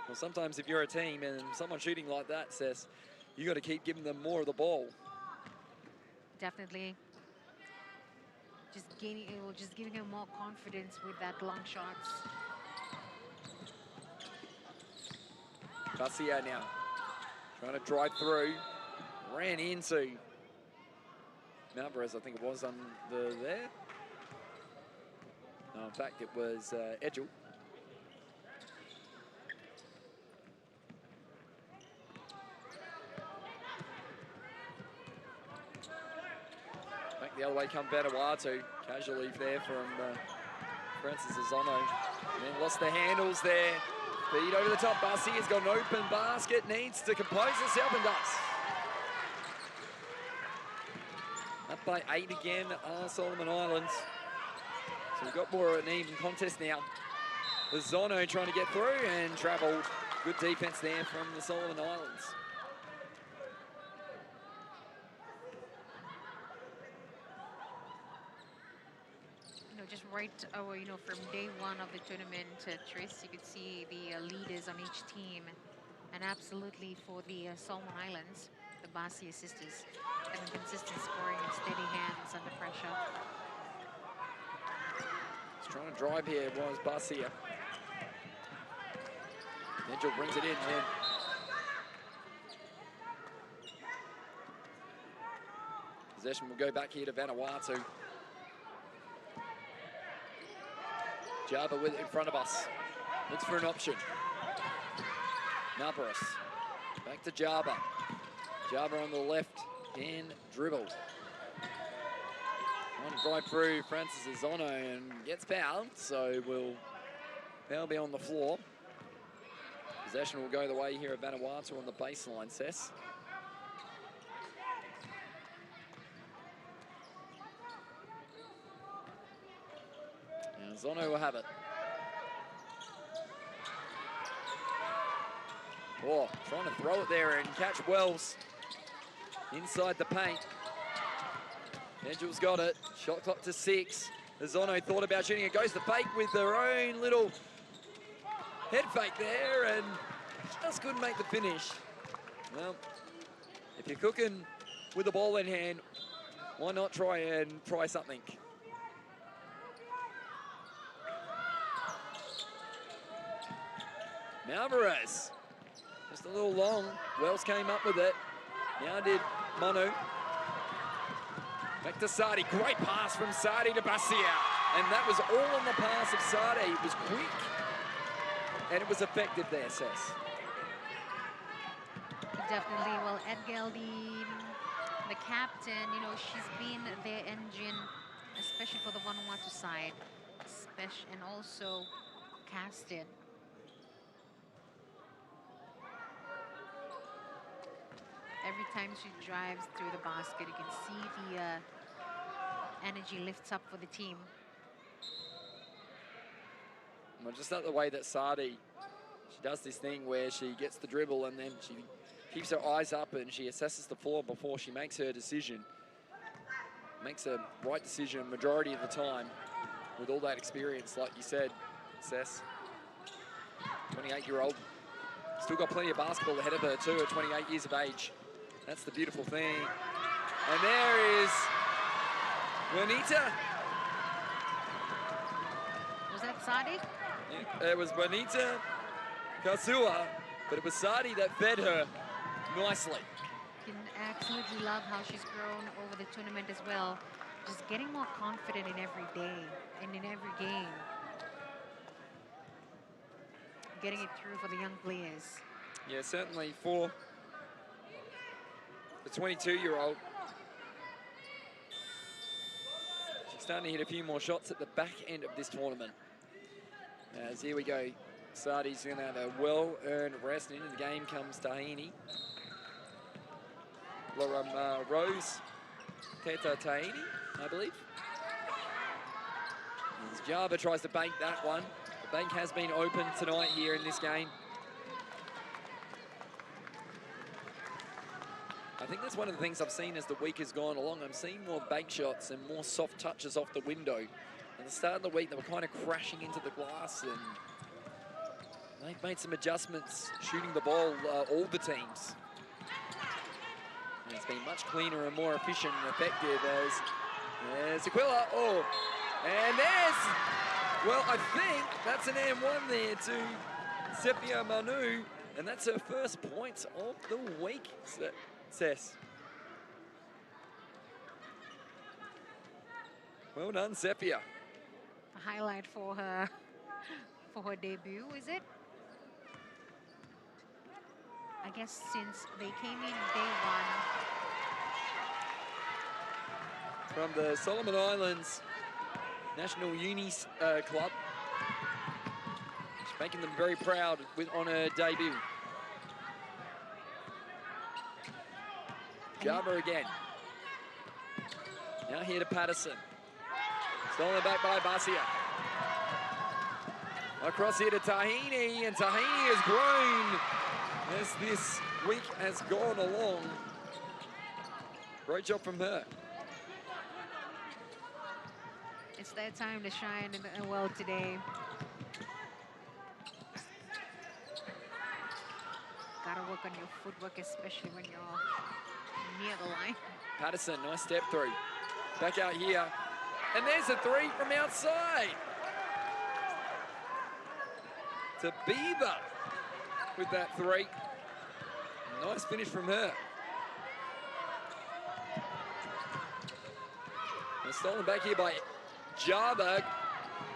S1: Well, sometimes if you're a team and someone's shooting like that, Cess, you got to keep giving them more of the ball.
S2: Definitely. Just giving him more confidence with that long shots.
S1: Garcia now trying to drive through, ran into Malvarez, I think it was under there. No, in fact, it was Edgel. Back the other way come Vanuatu. Casual leave there from Francis Izono. And then lost the handles there. Feed over the top. Barcia has got an open basket. Needs to compose herself and does. Up by 8 again are Solomon Islands. So we've got more of an even contest now. Izono trying to get through and travelled. Good defense there from the Solomon Islands.
S2: Just right, from day one of the tournament, Tris, you could see the leaders on each team. And absolutely for the Solomon Islands, the Barcia sisters, having consistent scoring and steady hands under pressure.
S1: He's trying to drive here, was Barcia. Angel brings it in then. Possession will go back here to Vanuatu. Java with it in front of us. Looks for an option. Malvarez. Back to Java. Java on the left hand dribble. On to drive through Francis Izono and gets fouled, so foul be on the floor. Possession will go the way here of Vanuatu on the baseline, Cess. Zono will have it. Oh, trying to throw it there and catch Wells inside the paint. Angel's got it. Shot clock to 6. Zono thought about shooting it. Goes to fake with their own little head fake there and just couldn't make the finish. Well, if you're cooking with the ball in hand, why not try something? Alvarez, just a little long. Wells came up with it. Now did Manu. Back to Sadi. Great pass from Sadi to Basia. And that was all on the pass of Sadi. It was quick and it was effective there, Sess.
S2: Definitely. Well, Edgel, the captain, you know, she's been their engine, especially for the Vanuatu side, and also Casted. Every time she drives through the basket, you can see the energy lifts up for the team.
S1: Well, just not the way that Sadi, she does this thing where she gets the dribble and then she keeps her eyes up and she assesses the floor before she makes her decision. Makes a right decision majority of the time with all that experience, like you said, Sess. 28-year-old. Still got plenty of basketball ahead of her too at 28 years of age. That's the beautiful thing. And there is Juanita.
S2: Was that Sadi?
S1: Yeah, it was Juanita Kasua, but it was Sadi that fed her nicely.
S2: You can absolutely love how she's grown over the tournament as well. Just getting more confident in every day and in every game. Getting it through for the young players.
S1: Yeah, certainly for the 22-year-old. She's starting to hit a few more shots at the back end of this tournament. As here we go, Sadi's going to have a well-earned rest, and into the game comes Tahini. Rose Teta Tahini, I believe. As Java tries to bank that one. The bank has been open tonight here in this game. I think that's one of the things I've seen as the week has gone along. I'm seeing more bank shots and more soft touches off the window. At the start of the week, they were kind of crashing into the glass, and they've made some adjustments shooting the ball, all the teams. And it's been much cleaner and more efficient and effective as Aquila. Oh, and well, I think that's an M1 there to Sepia Manu, and that's her first points of the week, Sess. Well done, Sepia.
S2: A highlight for her debut, is it? I guess since they came in day one.
S1: From the Solomon Islands National Unis Club. She's making them very proud on her debut. Java again. Now here to Patterson. Stolen back by Basia. Across here to Tahini, and Tahini has grown as this week has gone along. Great job from her.
S2: It's their time to shine in the world today. Gotta work on your footwork, especially when you're near the line.
S1: Patterson, nice step through. Back out here. And there's a three from outside. To Beaver with that three. Nice finish from her. And stolen back here by Java.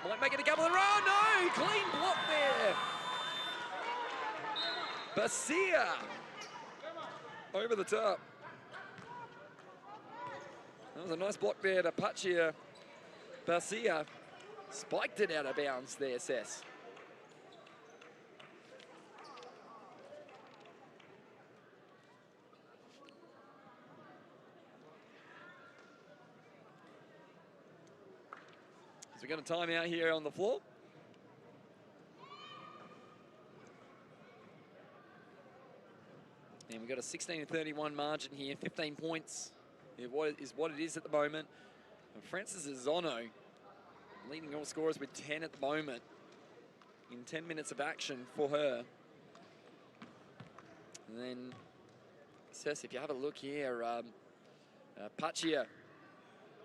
S1: Might make it a couple in a row. No, clean block there. Basia over the top. That was a nice block there to Pachia. Basia spiked it out of bounds there, Sess. So we've got a timeout here on the floor. And we've got a 16-31 margin here, 15 points is what it is at the moment. And Frances Zono leading all scorers with 10 at the moment in 10 minutes of action for her. And then, Sess, if you have a look here, Pachia,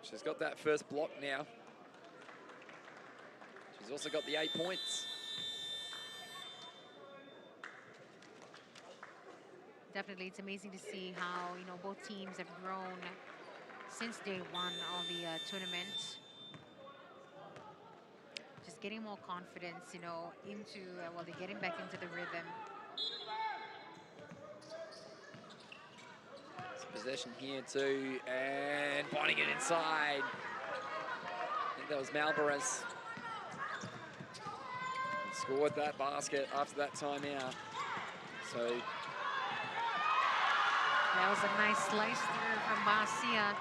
S1: she's got that first block now. She's also got the 8 points.
S2: Definitely, it's amazing to see how, you know, both teams have grown since day one of the tournament. Just getting more confidence, you know, into, well, they're getting back into the rhythm.
S1: Possession here too, and finding it inside. I think that was Malvarez. Scored that basket after that timeout. So
S2: that was a nice slice through from Barcia.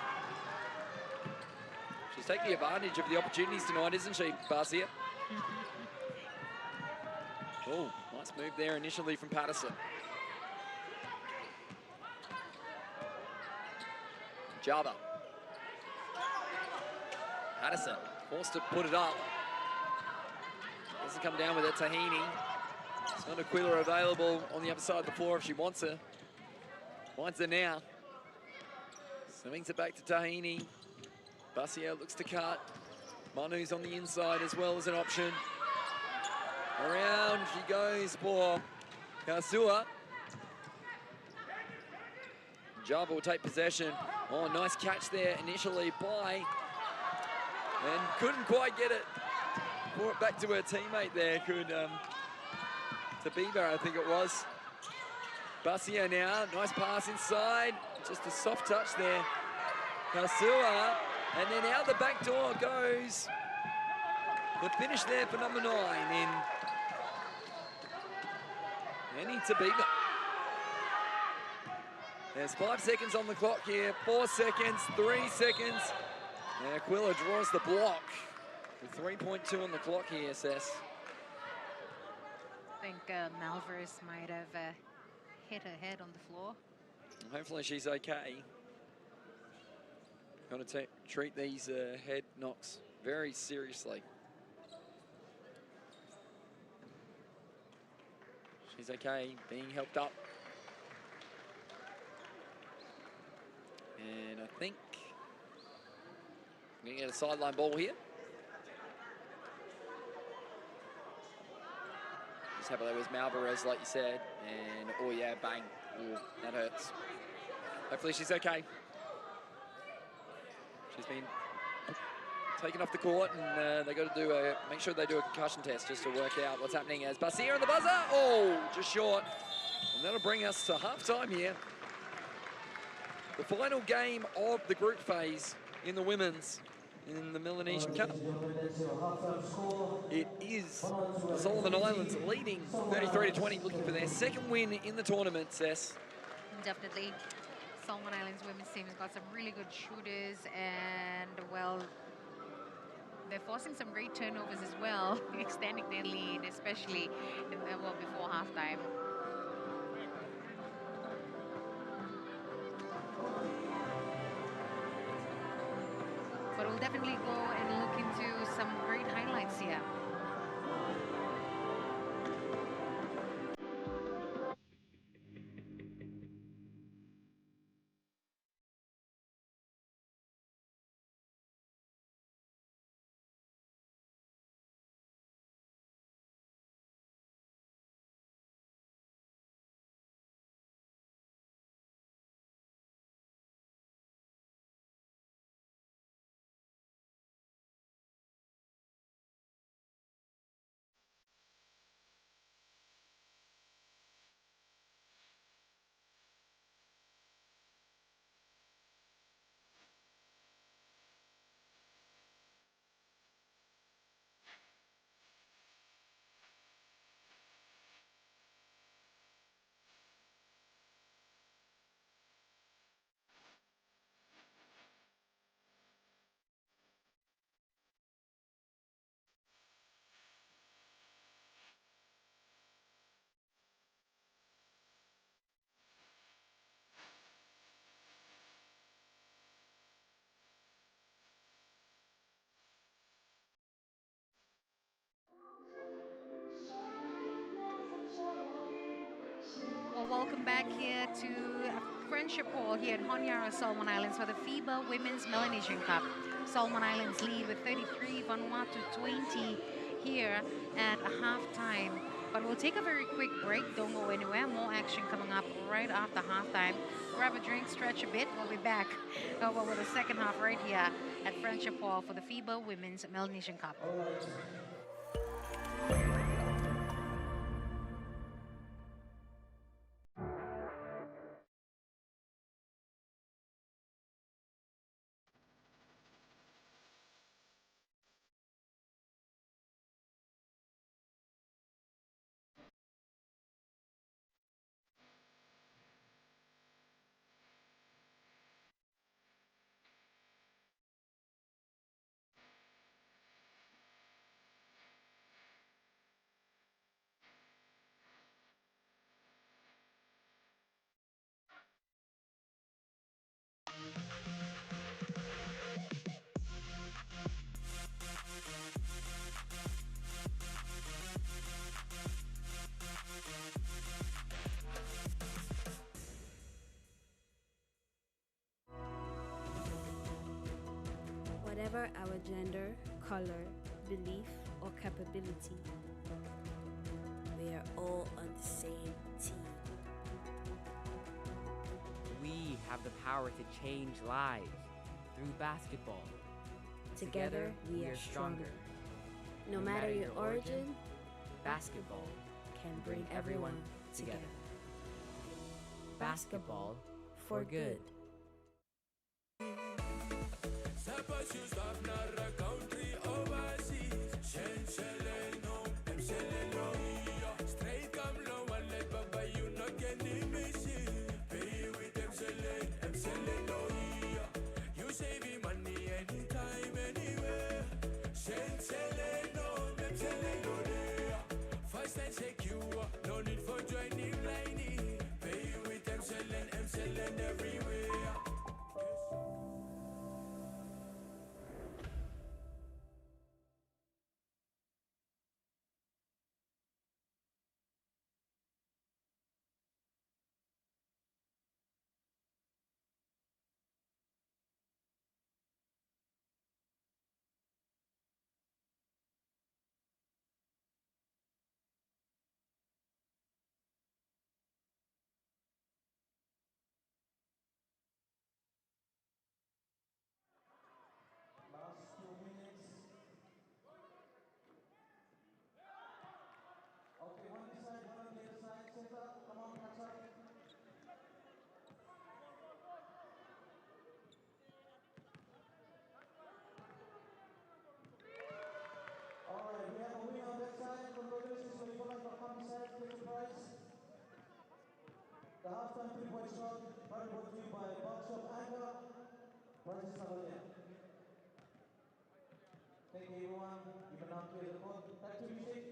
S1: She's taking advantage of the opportunities tonight, isn't she, Barcia? Oh, nice move there initially from Patterson. Java. Patterson forced to put it up. Doesn't come down with it, Tahini. It's got Aquila available on the other side of the floor if she wants her. Finds her now. Swings it back to Tahini. Barcia looks to cut. Manu's on the inside as well as an option. Around she goes for Kasua. Java will take possession. Oh, nice catch there initially by, and couldn't quite get it. Brought it back to her teammate there, Tabiba, I think it was. Barcia now, nice pass inside. Just a soft touch there. Kasua, and then out the back door goes the finish there for number 9 in Annie Tabiba. There's 5 seconds on the clock here, 4 seconds, 3 seconds. And Aquila draws the block with 3.2 on the clock here, Sess.
S2: I think Malvarez might have hit her head on the floor.
S1: Hopefully she's okay. Got to treat these head knocks very seriously. She's okay, being helped up. And I think we're going to get a sideline ball here. Just how about that was Malvarez, like you said. And, oh yeah, bang. Ooh, that hurts. Hopefully she's okay. She's been taken off the court, and they got to do make sure they do a concussion test just to work out what's happening. As Barcia on the buzzer, oh, just short. And that'll bring us to halftime here. The final game of the group phase in the women's in the Melanesian Cup. It is the Solomon Islands leading 33-20, looking for their second win in the tournament, Sess.
S2: Definitely. Solomon Islands women's team has got some really good shooters, and, well, they're forcing some great turnovers as well, extending their lead, especially before halftime. But we'll definitely go and look into some great highlights here. welcome back here to Friendship Hall here at Honiara, Solomon Islands for the FIBA Women's Melanesian Cup. Solomon Islands lead with 33, Vanuatu 20 here at halftime. But we'll take a very quick break. Don't go anywhere. More action coming up right after halftime. Grab a drink, stretch a bit. We'll be back with the second half right here at Friendship Hall for the FIBA Women's Melanesian Cup.
S3: Whatever our gender, color, belief, or capability, we are all on the same team.
S4: We have the power to change lives through basketball.
S3: Together, we are stronger. No matter your origin, basketball can bring everyone together. Basketball for good.
S5: Last 2 minutes. Okay, one this side, one on the other side. Center, come on, catch up. All right, we have a winner on that side. Congratulations for the for coming side. Take the prize. The halftime 3-point shot, brought to you by Boxshop Anchor. Prize is over there. Thank you, everyone. You can now clear the court. Back to music.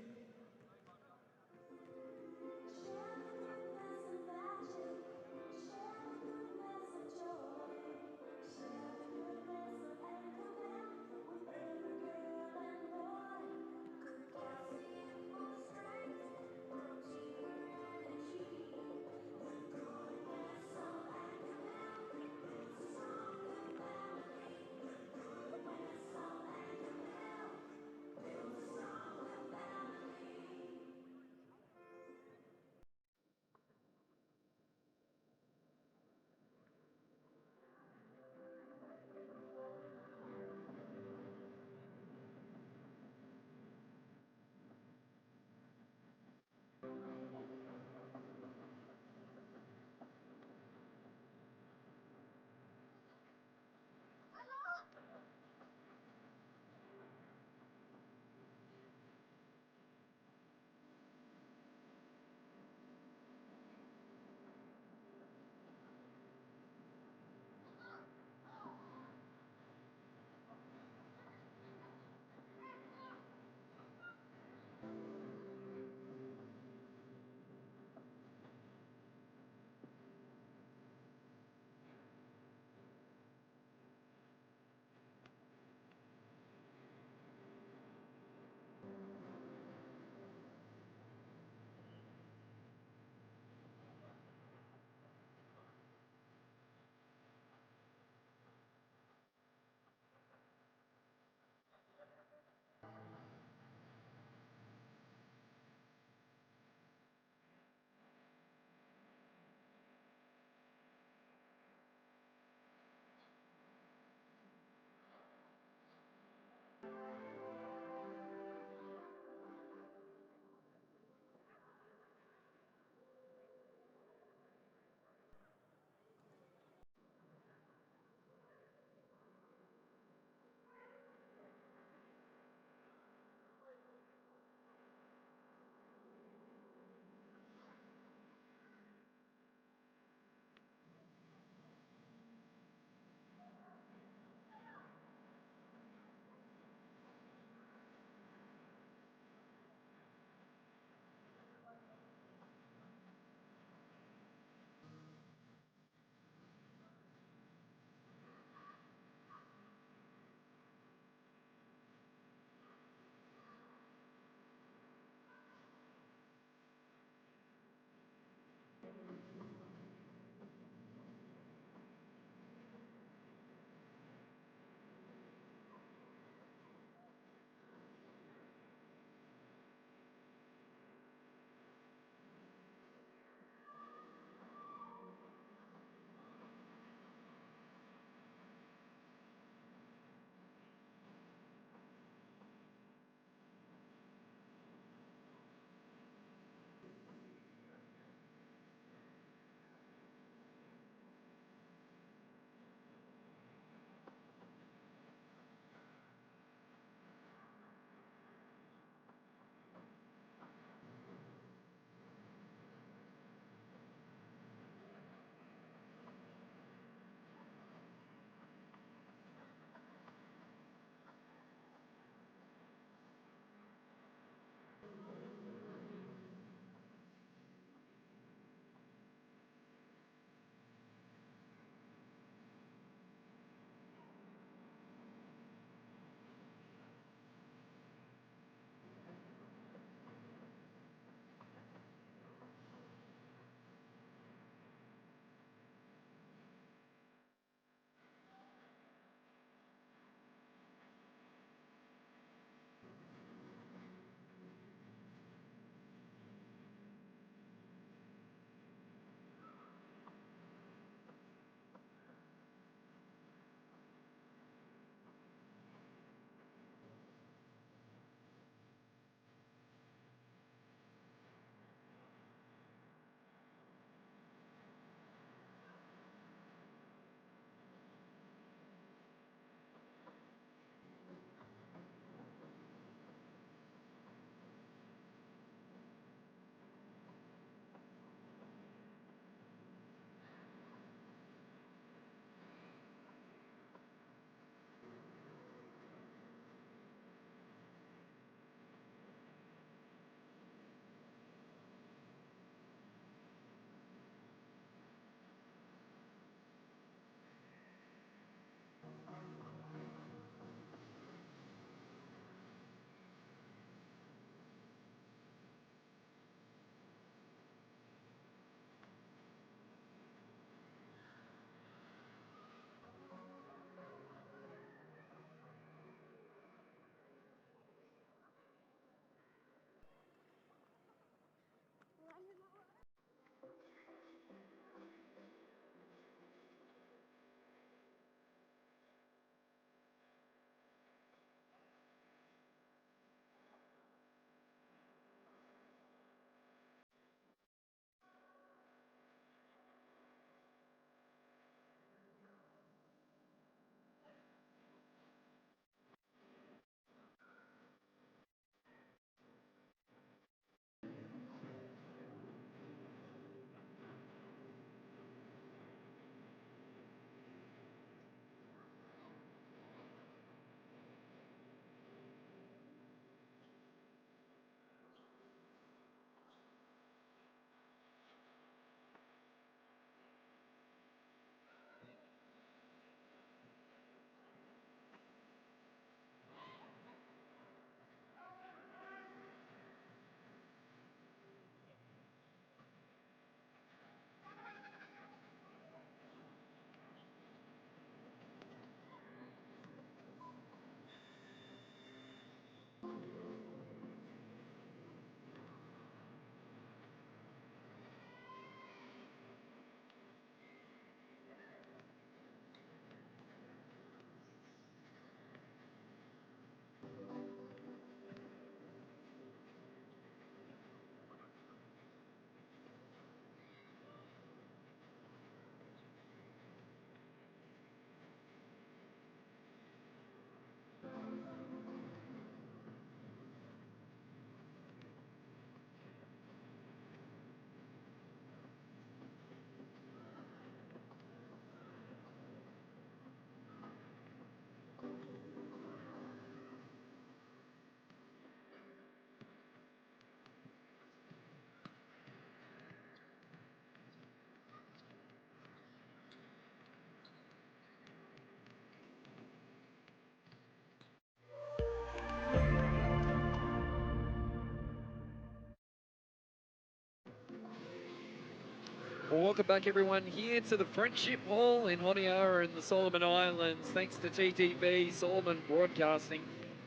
S1: Well, welcome back everyone here to the Friendship Hall in Honiara in the Solomon Islands. Thanks to TTV, Solomon Broadcasting,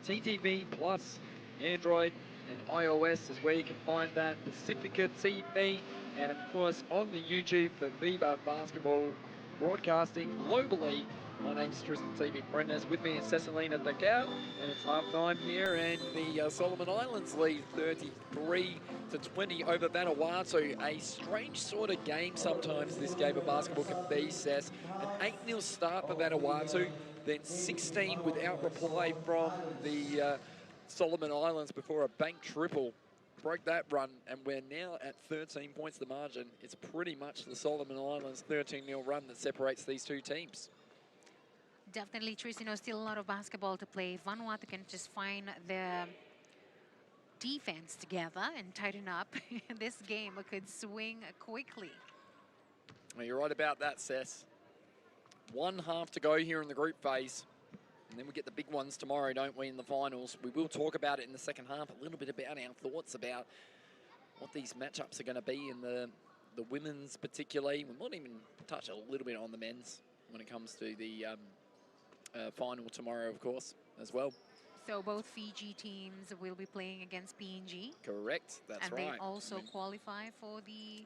S1: TTV Plus, Android and iOS is where you can find that. Pacifica TV, and of course on the YouTube for FIBA Basketball Broadcasting globally. My name's Tristan TV Brendas. With me is Cecilina Thakau, and it's half time here, and the Solomon Islands lead 33-20 over Vanuatu. A strange sort of game sometimes this game of basketball can be, Cess. An 8-0 start for Vanuatu, then 16 without reply from the Solomon Islands before a bank triple broke that run, and we're now at 13 points the margin. It's pretty much the Solomon Islands 13-0 run that separates these two teams.
S2: Definitely, Tristan, still a lot of basketball to play. Vanuatu can just find the defense together and tighten up. This game could swing quickly.
S1: Well, you're right about that, Cess. 1 half to go here in the group phase. And then we get the big ones tomorrow, don't we, in the finals. We will talk about it in the second half, a little bit about our thoughts about what these matchups are going to be in the women's particularly. We might even touch a little bit on the men's when it comes to the final tomorrow, of course, as well.
S2: So both Fiji teams will be playing against PNG.
S1: Correct, that's right.
S2: And they also qualify for the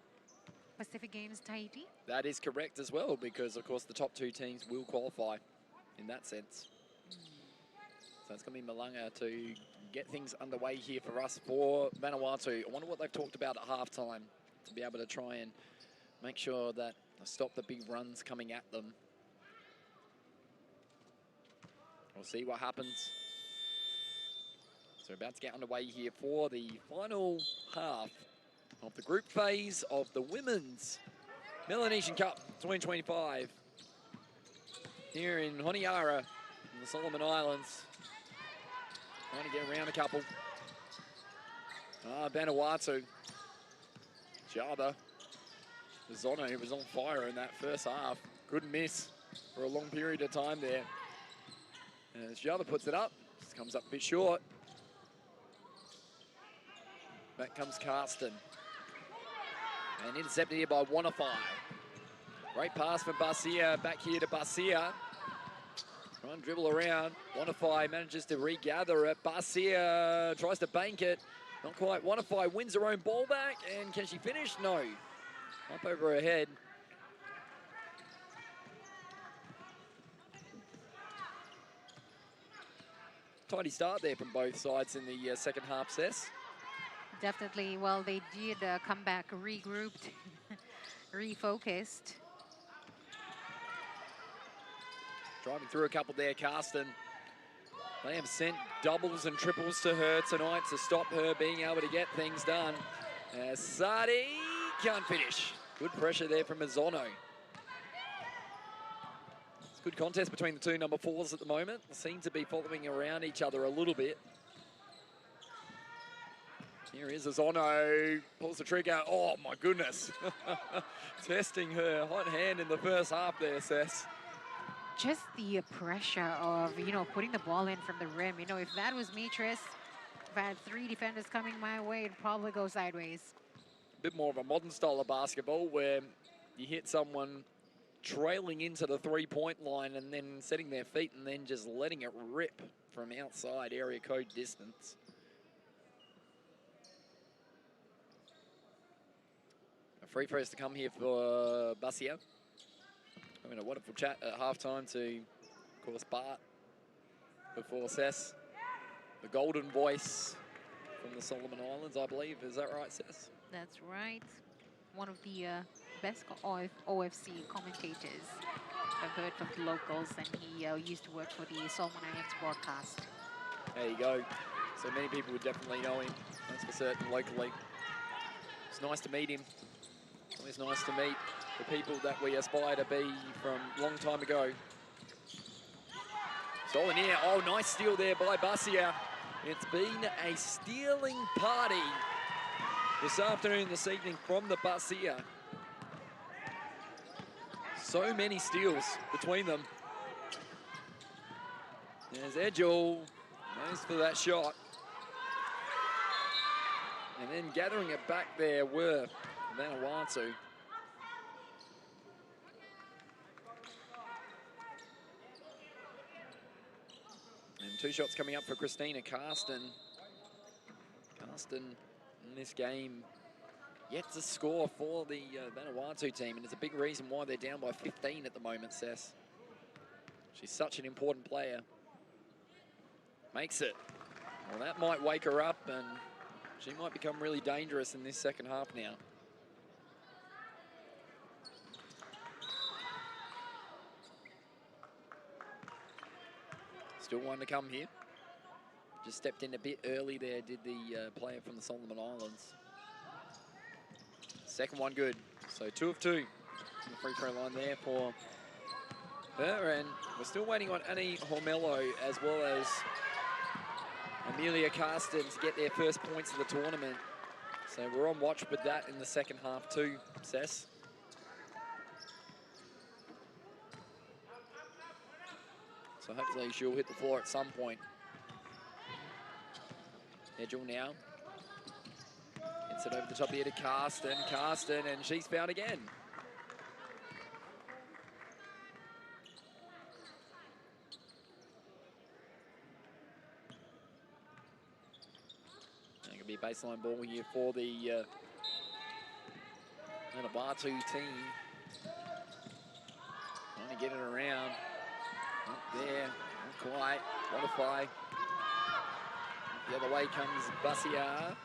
S2: Pacific Games Tahiti.
S1: That is correct as well, because, of course, the top 2 teams will qualify in that sense. So it's going to be Malanga to get things underway here for us for Vanuatu. I wonder what they've talked about at halftime to be able to try and make sure that they stop the big runs coming at them. We'll see what happens. So we're about to get underway here for the final half of the group phase of the Women's Melanesian Cup 2025 here in Honiara in the Solomon Islands. Trying to get around a couple. Vanuatu. Jada. Zono, who was on fire in that first half. Couldn't miss for a long period of time there. As Jada puts it up, just comes up a bit short. Back comes Karsten. And intercepted here by Wanafai. Great pass from Basia, back here to Basia. Try and dribble around. Wanafai manages to regather it. Basia tries to bank it. Not quite. Wanafai wins her own ball back, and can she finish? No. Up over her head. Tidy start there from both sides in the second half, Cess.
S2: Definitely. Well, they did come back regrouped, refocused.
S1: Driving through a couple there, Karsten. They have sent doubles and triples to her tonight to stop her being able to get things done. Sadi can't finish. Good pressure there from Mazono. It's a good contest between the two number 4s at the moment. They seem to be following around each other a little bit. Here is Azono, pulls the trigger. Oh my goodness. Testing her hot hand in the first half there, Cess.
S2: Just the pressure of, putting the ball in from the rim. If that was me, Tris, if I had 3 defenders coming my way, it'd probably go sideways.
S1: A bit more of a modern style of basketball where you hit someone trailing into the 3-point line and then setting their feet and then just letting it rip from outside area code distance. A free throws to come here for Basia. Having a wonderful chat at halftime to, of course, Bart before Cess. The golden voice from the Solomon Islands, I believe. Is that right, Cess?
S2: That's right. One of the best OFC commentators I've heard from the locals, and he used to work for the Solomon Islands broadcast.
S1: There you go. So many people would definitely know him, that's for certain, locally. It's nice to meet him. It's always nice to meet the people that we aspire to be from a long time ago. Stolen here. Oh, nice steal there by Basia. It's been a stealing party this afternoon, this evening from the Basia. So many steals between them. There's Edgel. Goes for that shot. And then gathering it back there were Vanuatu. 2 shots coming up for Christina Karsten. Karsten in this game yet to score for the Vanuatu team, and it's a big reason why they're down by 15 at the moment, Sess. She's such an important player. Makes it. Well, that might wake her up, and she might become really dangerous in this second half now. Still one to come here. Just stepped in a bit early there, did the player from the Solomon Islands. Second one good. So 2 of 2 on the free throw line there for her. And we're still waiting on Annie Hormello as well as Amelia Karsten to get their first points of the tournament. So we're on watch with that in the second half too, Sess. So hopefully she'll hit the floor at some point. Edgel now. Gets it over the top here to Karsten. Karsten, and she's fouled again. Going to be a baseline ball here for the Vanuatu team. Trying to get it around. Not there, not quite. Modify. The other way comes Basia.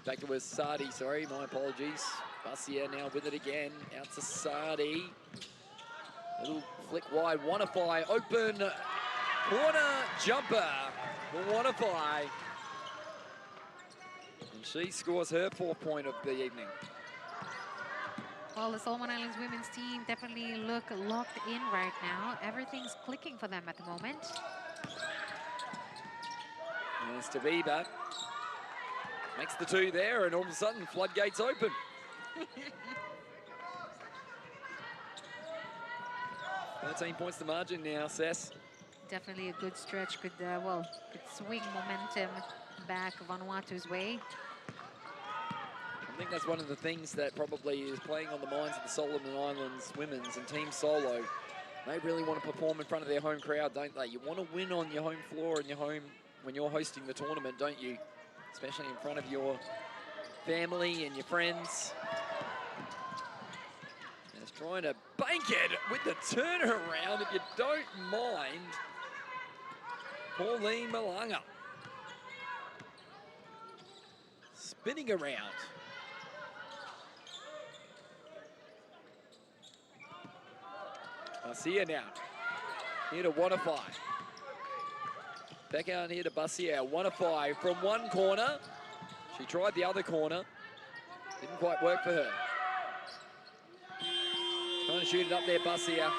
S1: Back to Sadi, sorry, my apologies. Basia now with it again. Out to Sadi. Little flick wide. Wanify, open corner jumper for Wanify. And she scores her 4th point of the evening.
S2: Well, the Solomon Islands women's team definitely look locked in right now. Everything's clicking for them at the moment.
S1: There's Taviba. Makes the 2 there, and all of a sudden, floodgates open. 13 points to margin now, Sess.
S2: Definitely a good stretch, good swing momentum back Vanuatu's way.
S1: I think that's one of the things that probably is playing on the minds of the Solomon Islands women's and Team Solo. They really want to perform in front of their home crowd, don't they? You want to win on your home floor and your home when you're hosting the tournament, don't you? Especially in front of your family and your friends. Just trying to bank it with the turnaround, if you don't mind. Pauline Malanga. Spinning around. Basia now. Here to Wanify. Back out here to Basia. Wanify from one corner. She tried the other corner. Didn't quite work for her. Trying to shoot it up there, Basia.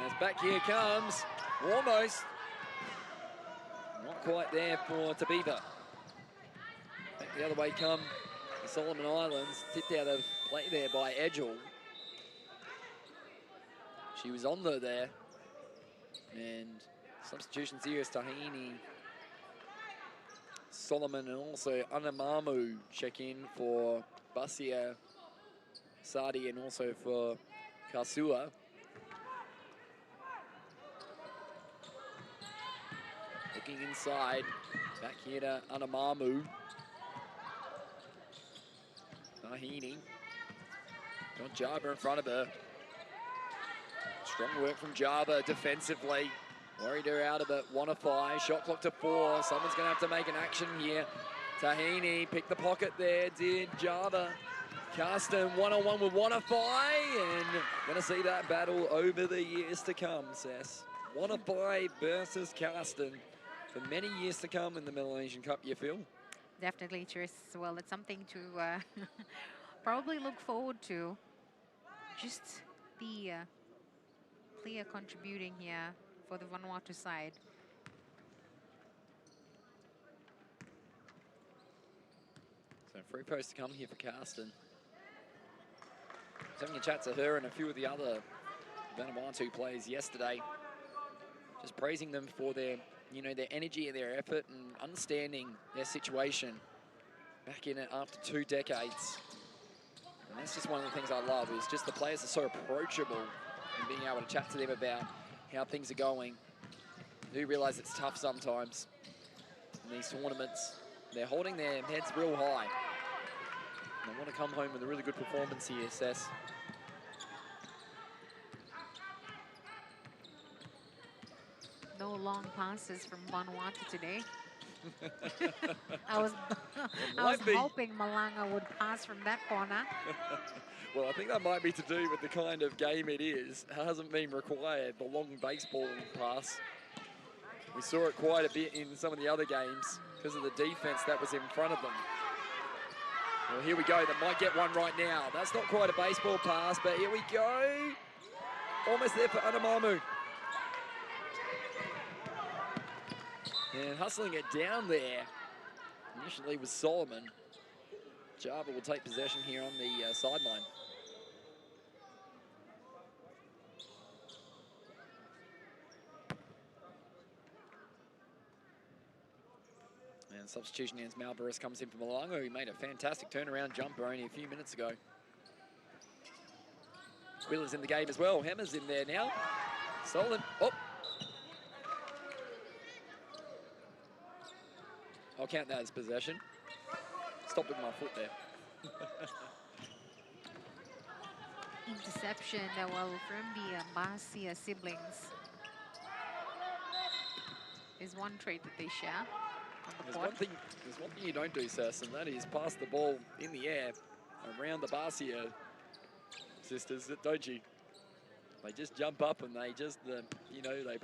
S1: As back here comes, almost. Not quite there for Tabiba. Back the other way come the Solomon Islands. Tipped out of play there by Edgel. She was on there. And substitutions here is Tahini, Solomon, and also Anamamu check in for Basia, Sadi, and also for Kasua. Looking inside, back here to Anamamu. Tahini. Got Java in front of her. Strong work from Java defensively. Worried her out of it. Wanify, shot clock to 4. Someone's gonna have to make an action here. Tahini picked the pocket there, did Java. Karsten one-on-one with Wanify, and gonna see that battle over the years to come, Sess. Wanify versus Karsten for many years to come in the Melanesian Cup, you feel?
S2: Definitely, Tris. Well, it's something to probably look forward to. Just the player contributing here for the Vanuatu side.
S1: So free post to come here for Karsten. I was having a chat to her and a few of the other Vanuatu players yesterday, just praising them for their, you know, their energy and their effort and understanding their situation back in it after 2 decades. And that's just one of the things I love, is just the players are so approachable and being able to chat to them about how things are going. I do realise it's tough sometimes in these tournaments. They're holding their heads real high. And they want to come home with a really good performance here, Sess.
S2: No long passes from Vanuatu today. I was hoping Malanga would pass from that corner.
S1: Well, I think that might be to do with the kind of game it is. It hasn't been required, the long baseball pass. We saw it quite a bit in some of the other games because of the defense that was in front of them. Well, here we go. They might get one right now. That's not quite a baseball pass, but here we go. Almost there for Anamamu. And hustling it down there initially was Solomon. Java will take possession here on the sideline. And substitution ends. Malboris comes in for Malongo, who made a fantastic turnaround jumper only a few minutes ago. Quiller's in the game as well. Hammer's in there now. Solid. Oh. I'll count that as possession. Stopped with my foot there.
S2: Interception, well, from the Basia siblings is one trait that they share on the court.
S1: There's one thing you don't do, Sess, and that is pass the ball in the air around the Basia sisters, don't you? They just jump up and they just, you know, they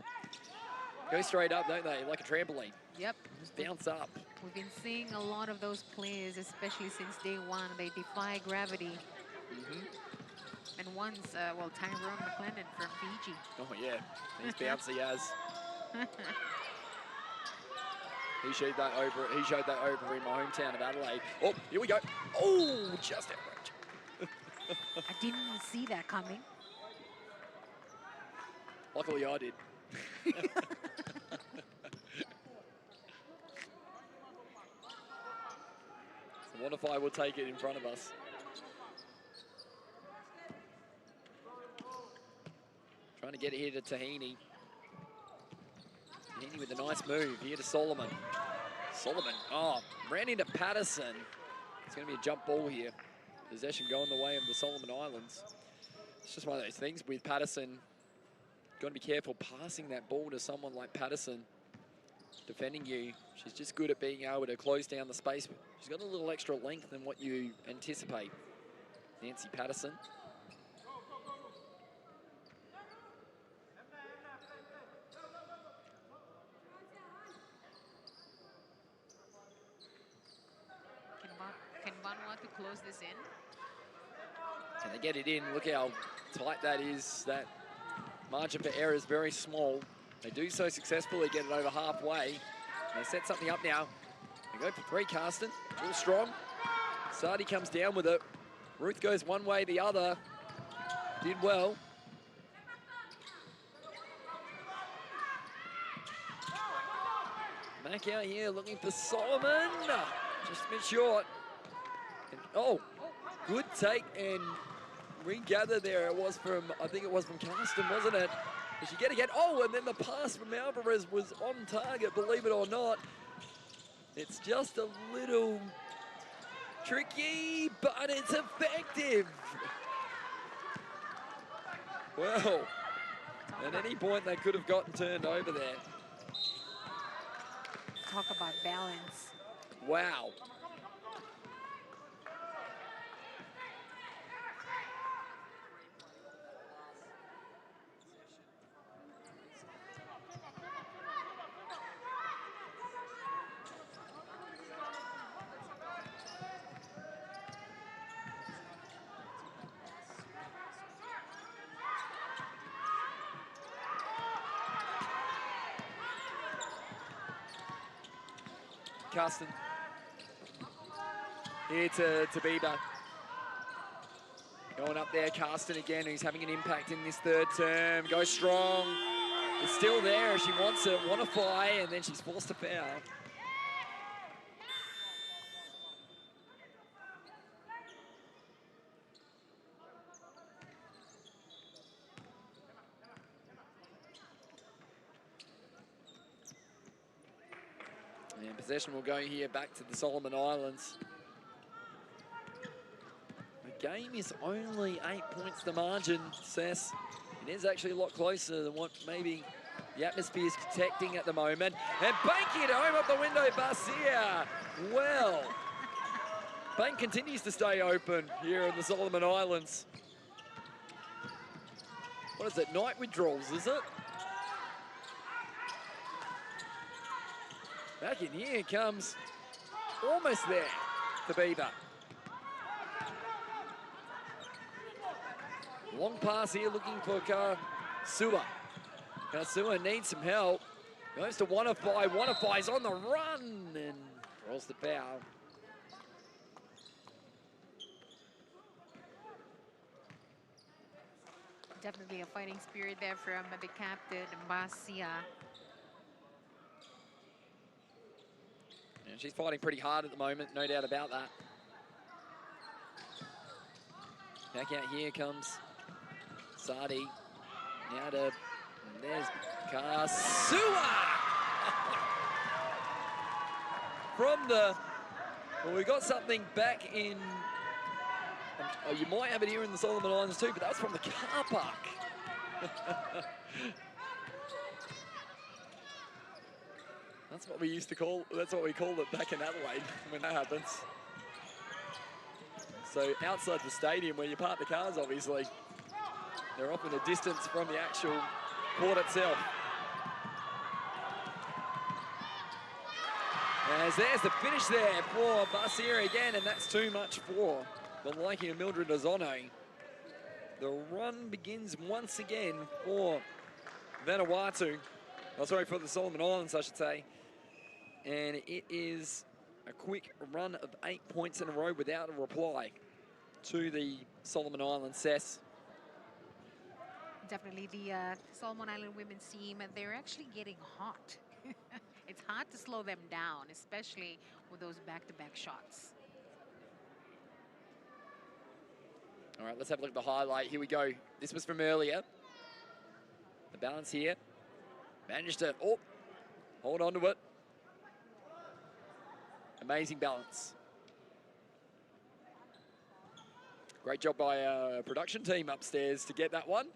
S1: go straight up, don't they? Like a trampoline.
S2: Yep.
S1: Just bounce up.
S2: We've been seeing a lot of those players, especially since day one. They defy gravity. And once, well, Tyrone McLennan from Fiji.
S1: Oh, yeah. He's bouncy as. He showed that over in my hometown of Adelaide. Oh, here we go. Oh, just outrage.
S2: I didn't see that coming.
S1: Luckily, I did. So what if I will take it in front of us? Trying to get it here to Tahini. Tahini with a nice move here to Solomon. Solomon, oh, ran into Patterson. It's going to be a jump ball here. Possession going the way of the Solomon Islands. It's just one of those things with Patterson. Got to be careful passing that ball to someone like Patterson defending you. She's just good at being able to close down the space. She's got a little extra length than what you anticipate. Nancy Patterson.
S2: Can Vanuatu close this in?
S1: Can they get it in? Look how tight that is. That margin for error is very small. They do so successfully, get it over halfway. They set something up now. They go for three, Karsten. Real strong. Sadi comes down with it. Ruth goes one way, the other. Did well. Back out here looking for Solomon. Just a bit short. And, oh, good take and regather there. It was from, I think it was from Karsten, wasn't it? Did she get again? Oh, and then the pass from Alvarez was on target, believe it or not. It's just a little tricky, but it's effective. Well, at any point they could have gotten turned over there.
S2: Talk about balance.
S1: Wow. Karsten. Here to Bieber. Going up there, Karsten again, who's having an impact in this third term. Goes strong. It's still there. She wants to quantify, and then she's forced to foul. Possession will go here back to the Solomon Islands. The game is only 8 points to margin, Sess. It is actually a lot closer than what maybe the atmosphere is detecting at the moment. And banking it home up the window, Barcia. Well, bank continues to stay open here in the Solomon Islands. What is it, night withdrawals, is it? Back in here comes almost there to FIBA. Long pass here looking for Kasua. Kasua needs some help. Goes to Wanafai. Wanafai's on the run and draws the foul.
S2: Definitely a fighting spirit there from the captain, Basia.
S1: And she's fighting pretty hard at the moment, no doubt about that. Back out here comes Sadi. Now to, there's Kasua! From the, well, we got something back in, oh, you might have it here in the Solomon Islands too, but that was from the car park. That's what we used to call, that's what we called it back in Adelaide when that happens. So outside the stadium where you park the cars, obviously, they're off in a distance from the actual court itself. As there's the finish there for Barcia again, and that's too much for the liking of Mildred Ozono. The run begins once again for Vanuatu. Oh, sorry, for the Solomon Islands, I should say. And it is a quick run of 8 points in a row without a reply to the Solomon Islands, Sess.
S2: Definitely the Solomon Island women's team, and they're actually getting hot. It's hard to slow them down, especially with those back-to-back shots.
S1: All right, let's have a look at the highlight. Here we go. This was from earlier. The balance here. Managed to, oh, hold on to it. Amazing balance. Great job by our production team upstairs to get that one.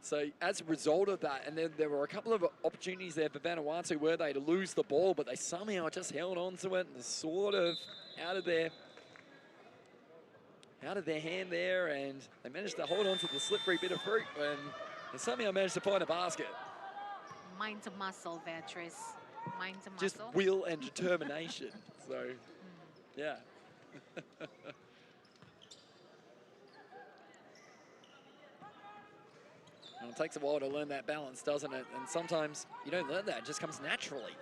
S1: So as a result of that, and then there were a couple of opportunities there for Vanuatu, were they, to lose the ball, but they somehow just held on to it and they're sort of out of their hand there, and they managed to hold on to the slippery bit of fruit and they somehow managed to find a basket.
S2: Mind to muscle there, Tris. Mind to
S1: Just
S2: muscle.
S1: will and determination. So, yeah. And it takes a while to learn that balance, doesn't it? And sometimes you don't learn that, it just comes naturally.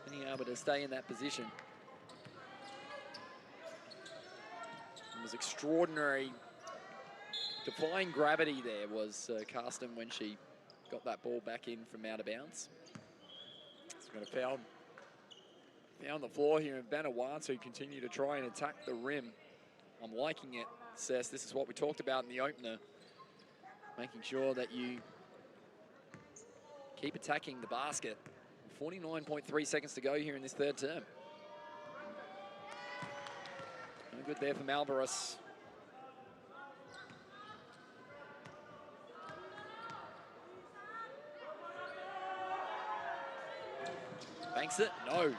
S1: Being able to stay in that position. It was extraordinary. Defying gravity there was Karsten when she got that ball back in from out of bounds. So we're going to foul the floor here, and Vanuatu continue to try and attack the rim. I'm liking it, Sess. This is what we talked about in the opener. Making sure that you keep attacking the basket. 49.3 seconds to go here in this third term. No good there for Malboris. Banks it? No, not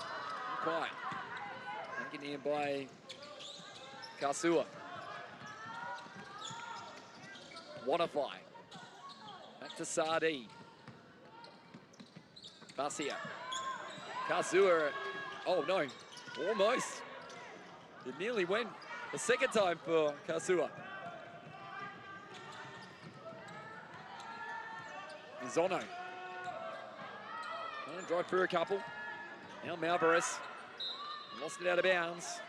S1: quite. Taken in by Kasua. Wanafai. Back to Sadi. Basia. Kasua. Oh no, almost. It nearly went the second time for Kasua. Zono. Drive through a couple. Now Malboris. Lost it out of bounds.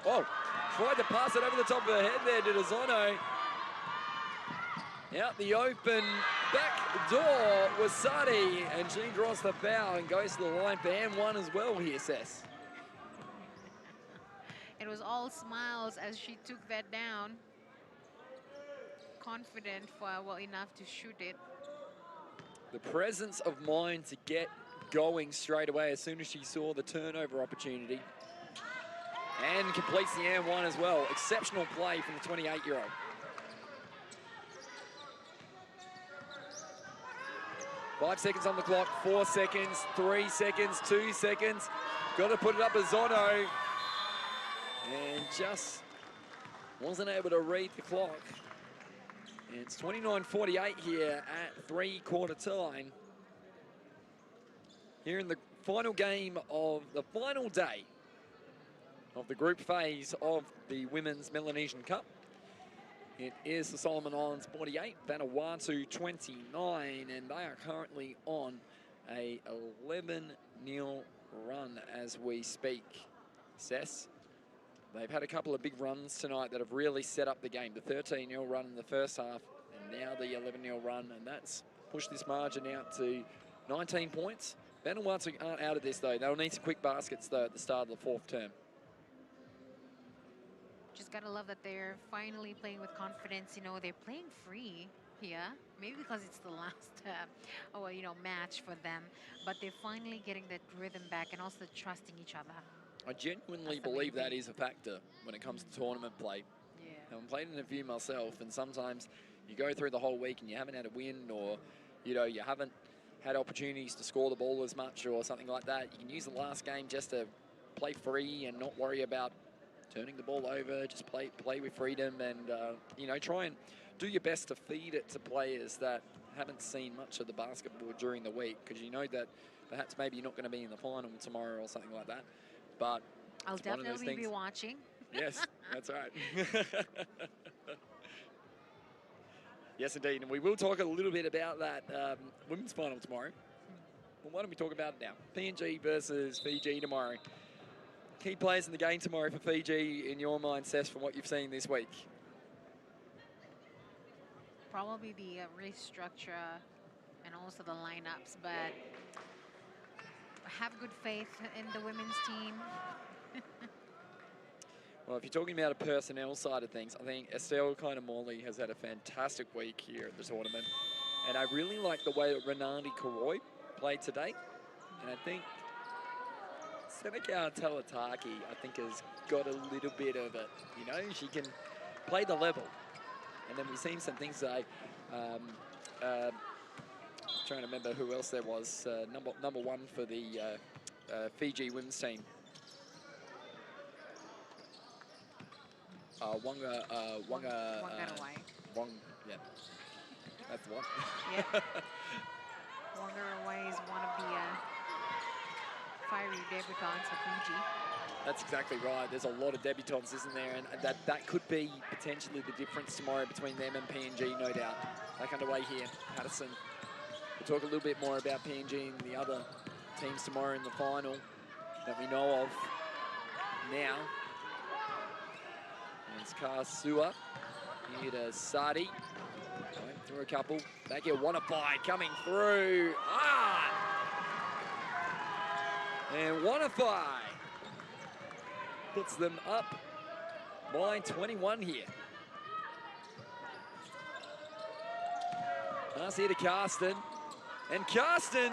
S1: Oh, tried to pass it over the top of her head there to Zono. Out the open back door was Sadi, and she draws the foul and goes to the line for M1 as well here, Sess.
S2: It was all smiles as she took that down. Confident for well enough to shoot it.
S1: The presence of mind to get going straight away as soon as she saw the turnover opportunity. And completes the and one as well. Exceptional play from the 28-year-old. Five seconds on the clock, 4 seconds, 3 seconds, 2 seconds. Got to put it up as Zono. And just wasn't able to read the clock. And it's 29:48 here at three-quarter time. Here in the final game of the final day of the group phase of the Women's Melanesian Cup. It is the Solomon Islands 48, Vanuatu 29, and they are currently on a 11-0 run as we speak. Cess, they've had a couple of big runs tonight that have really set up the game. The 13-0 run in the first half, and now the 11-0 run, and that's pushed this margin out to 19 points. Vanuatu aren't out of this, though. They'll need some quick baskets, though, at the start of the fourth term.
S2: Just gotta love that they're finally playing with confidence. You know, they're playing free here. Maybe because it's the last, match for them. But they're finally getting that rhythm back and also trusting each other.
S1: I genuinely believe that is a factor when it comes to tournament play.
S2: Yeah.
S1: I've played in a few myself, and sometimes you go through the whole week and you haven't had a win, or you haven't had opportunities to score the ball as much or something like that. You can use the last game just to play free and not worry about turning the ball over. Just play with freedom and try and do your best to feed it to players that haven't seen much of the basketball during the week, because you know that perhaps maybe you're not going to be in the final tomorrow or something like that. But
S2: I'll definitely be watching.
S1: Yes, that's right. Yes, indeed. And we will talk a little bit about that women's final tomorrow. Well, why don't we talk about it now? PNG versus Fiji tomorrow. Key players in the game tomorrow for Fiji, in your mind, Seth, from what you've seen this week?
S2: Probably the restructure and also the lineups, but have good faith in the women's team.
S1: Well, if you're talking about a personnel side of things, I think Estelle Kainamoli has had a fantastic week here at the tournament. And I really like the way that Renati Karoi played today. And I think Seneca Talataki, I think, has got a little bit of it. She can play the level. And then we've seen some things like, trying to remember who else there was, number one for the Fiji women's team.
S2: Wangarawai.
S1: Yeah, that's the one.
S2: Yeah. Wangarawai is one of the fiery debutants for Fiji.
S1: That's exactly right. There's a lot of debutants, isn't there? And that could be potentially the difference tomorrow between them and PNG, no doubt. Back underway here, Patterson. We'll talk a little bit more about PNG and the other teams tomorrow in the final that we know of now. It's Karsua here to Sadi. Going through a couple. Back here, Wanafai coming through. And Wanafai puts them up by 21 here. Pass here to Karsten. And Karsten,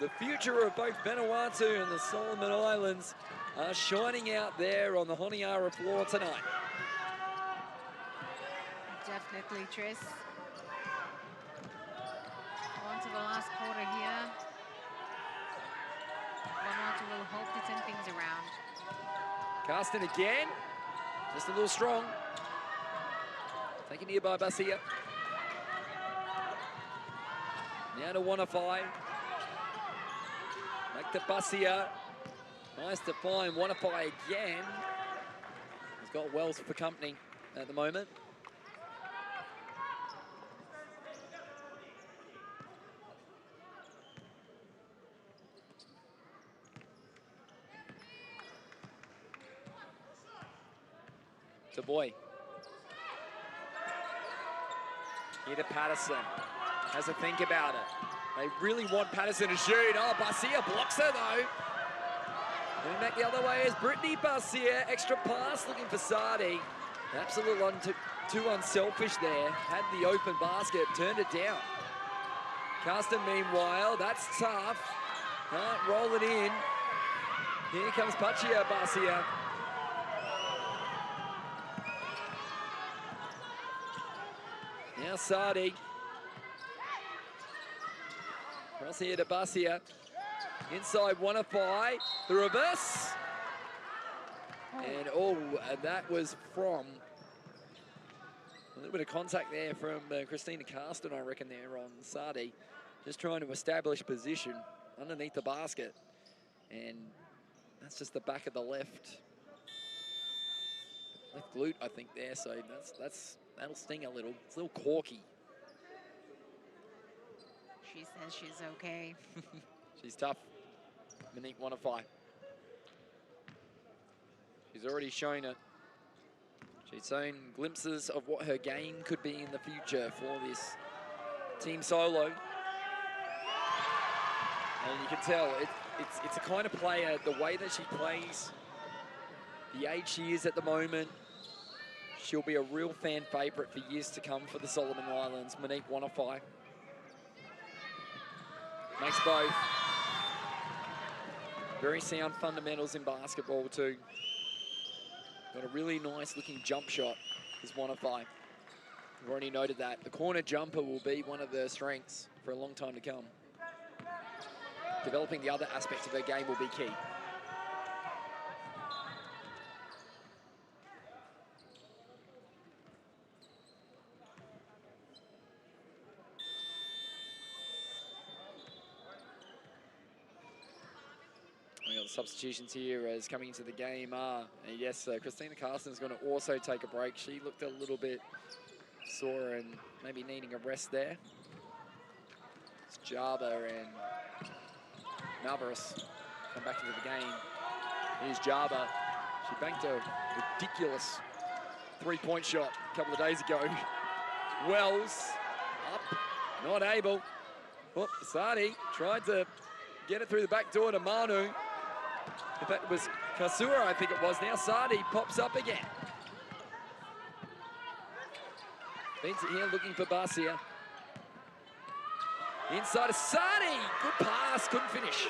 S1: the future of both Vanuatu and the Solomon Islands, are shining out there on the Honiara floor tonight.
S2: Definitely, Tris. On to the last quarter here. Vanuatu will hope to turn things around.
S1: Karsten again, just a little strong. Taken here by Basia. Now to Wanafai. Back to Basia. Nice to find Wanafai again. He's got Wells for company at the moment. To Boy. Here to Patterson. Has a think about it. They really want Patterson to shoot. Oh, Basia blocks her though. Going back the other way is Brittany Barcia. Extra pass looking for Sadi. Absolutely too unselfish there. Had the open basket, turned it down. Carsten, meanwhile, that's tough. Can't roll it in. Here comes Pachia Barcia. Now Sadi. Cross here to Barcia. Inside Wanafai. The reverse. And that was from a little bit of contact there from Christina Carsten, I reckon, there on Sadi. Just trying to establish position underneath the basket. And that's just the back of the left glute, I think, there. So that'll sting a little. It's a little corky.
S2: She says she's okay.
S1: She's tough. Monique Wanafai. She's already shown it. She's shown glimpses of what her game could be in the future for this team solo. And you can tell it's a kind of player, the way that she plays, the age she is at the moment, she'll be a real fan favourite for years to come for the Solomon Islands. Monique Wanafai. Makes both. Very sound fundamentals in basketball too. Got a really nice looking jump shot, is Wanafai. We've already noted that. The corner jumper will be one of their strengths for a long time to come. Developing the other aspects of her game will be key. We got the substitutions here as coming into the game are, and yes, Christina Carsten is going to also take a break. She looked a little bit sore and maybe needing a rest there. It's Java and Malvarez come back into the game. Here's Java. She banked a ridiculous three-point shot a couple of days ago. Wells up, not able. Oh, Sadi tried to get it through the back door to Manu. In fact, it was Kasura, I think it was. Now Sadi pops up again. Feeds it here, looking for Barcia. Inside of Sadi. Good pass, couldn't finish.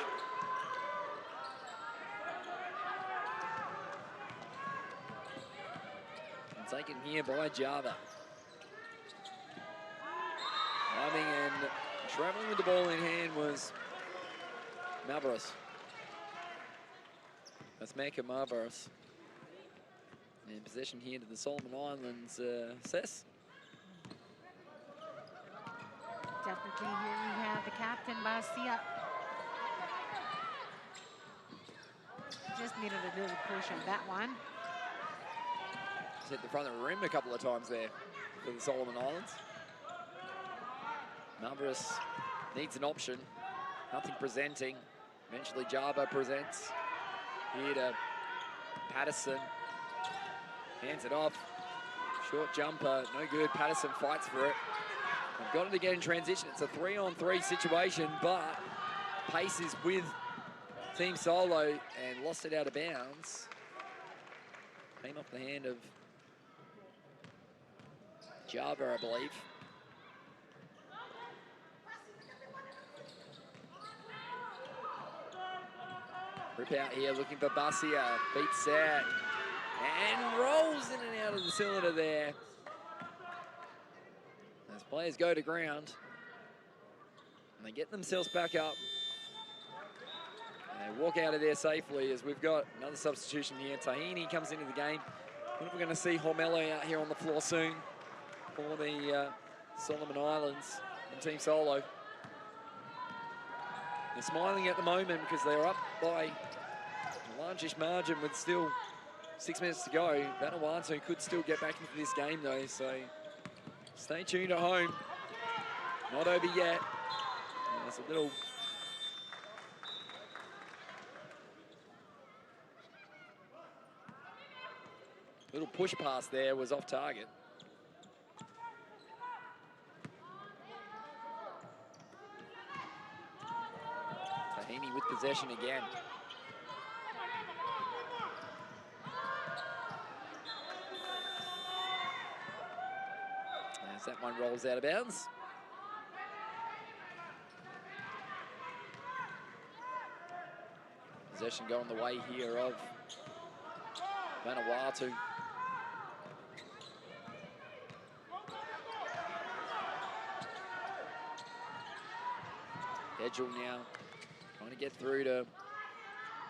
S1: And taken here by Java. Climbing and traveling with the ball in hand was Malvarez. That's Mecca Malvarez. In possession here to the Solomon Islands, Sess.
S2: Definitely here we have the captain, Barcia. Just needed a little push on that one.
S1: Just hit the front of the rim a couple of times there for the Solomon Islands. Malvarez needs an option. Nothing presenting. Eventually Java presents. Here to Patterson. Hands it off. Short jumper, no good. Patterson fights for it. They've got it again in transition. It's a 3-on-3 situation, but pace is with Team Solo and lost it out of bounds. Came off the hand of Java, I believe. Rip out here, looking for Barcia. Beats that. And rolls in and out of the cylinder there. As players go to ground. And they get themselves back up. And they walk out of there safely as we've got another substitution here. Tahini comes into the game. I wonder if we're going to see Hormello out here on the floor soon for the Solomon Islands and Team Solo. They're smiling at the moment because they're up by a largish margin with still 6 minutes to go. Vanuatu could still get back into this game though, so stay tuned at home. Not over yet. There's a little push pass there, was off target. Tahini with possession again. as that one rolls out of bounds. Possession going the way here of Vanuatu. Edgel now trying to get through to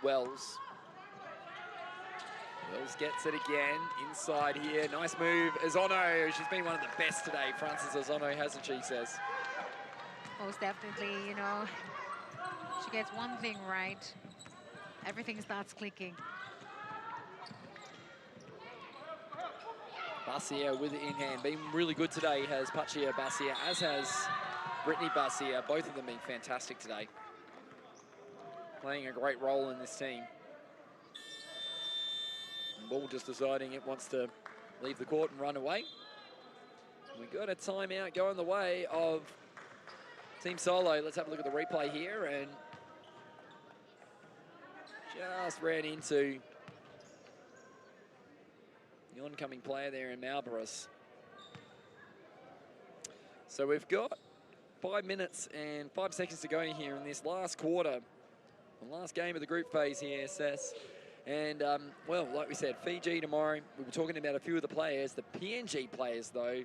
S1: Wells. Wells gets it again, inside here, nice move. Ozono, she's been one of the best today, Frances Ozono, hasn't she, says?
S2: Most definitely, you know, she gets one thing right, everything starts clicking.
S1: Basia with it in hand, been really good today, has Pachia Basia, as has Brittany Basia, both of them being fantastic today. Playing a great role in this team. Ball just deciding it wants to leave the court and run away. We got a timeout going the way of Team Solo. Let's have a look at the replay here, and just ran into the oncoming player there in Malboros. So we've got 5 minutes and 5 seconds to go here in this last quarter, the last game of the group phase here, Sess. And, well, like we said, Fiji tomorrow. We were talking about a few of the players. The PNG players, though,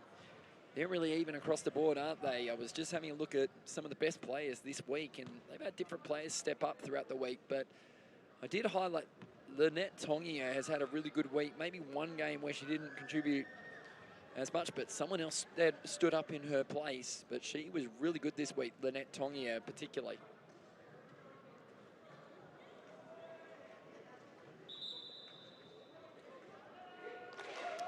S1: they're really even across the board, aren't they? I was just having a look at some of the best players this week, and they've had different players step up throughout the week. But I did highlight Lynette Tongia has had a really good week. Maybe one game where she didn't contribute as much, but someone else that stood up in her place. But she was really good this week, Lynette Tongia particularly.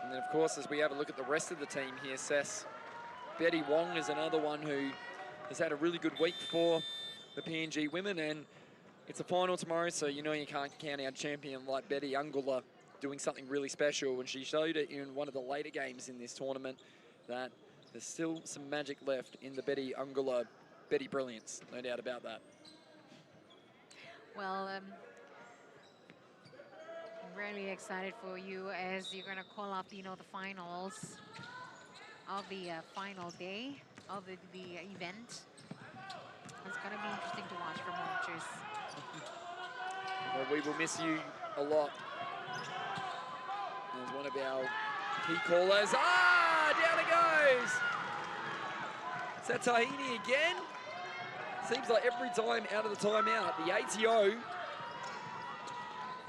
S1: And then, of course, as we have a look at the rest of the team here, Sess, Betty Wong is another one who has had a really good week for the PNG women, and it's a final tomorrow, so you know you can't count out a champion like Betty Angula doing something really special, and she showed it in one of the later games in this tournament that there's still some magic left in the Betty Angula, Betty Brilliance, no doubt about that.
S2: Well, I'm really excited for you as you're going to call up, you know, the finals of the final day of the event. It's going to be interesting to watch from watchers.
S1: Well, we will miss you a lot. There's one of our key callers. Ah, down it goes. Is that Tahini again? Seems like every time out of the timeout, the ATO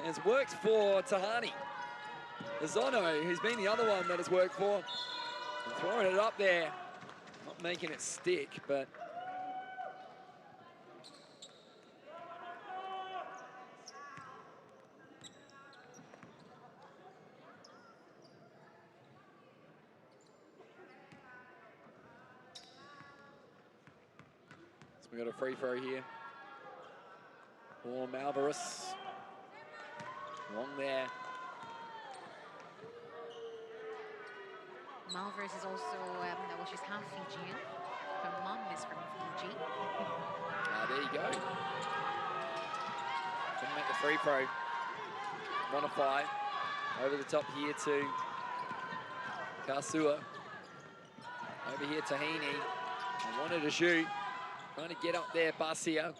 S1: has worked for Tahani. Ozono, who's been the other one that has worked for, and throwing it up there, not making it stick, but so we got a free throw here for Malboros. Long there.
S2: Malverse is also, well, she's half Fijian. Her mom is from Fiji.
S1: There you go. Couldn't make the free throw. 1 of 5. Over the top here to Kasua. Over here to Heaney. I wanted to shoot. Trying to get up there, Basia.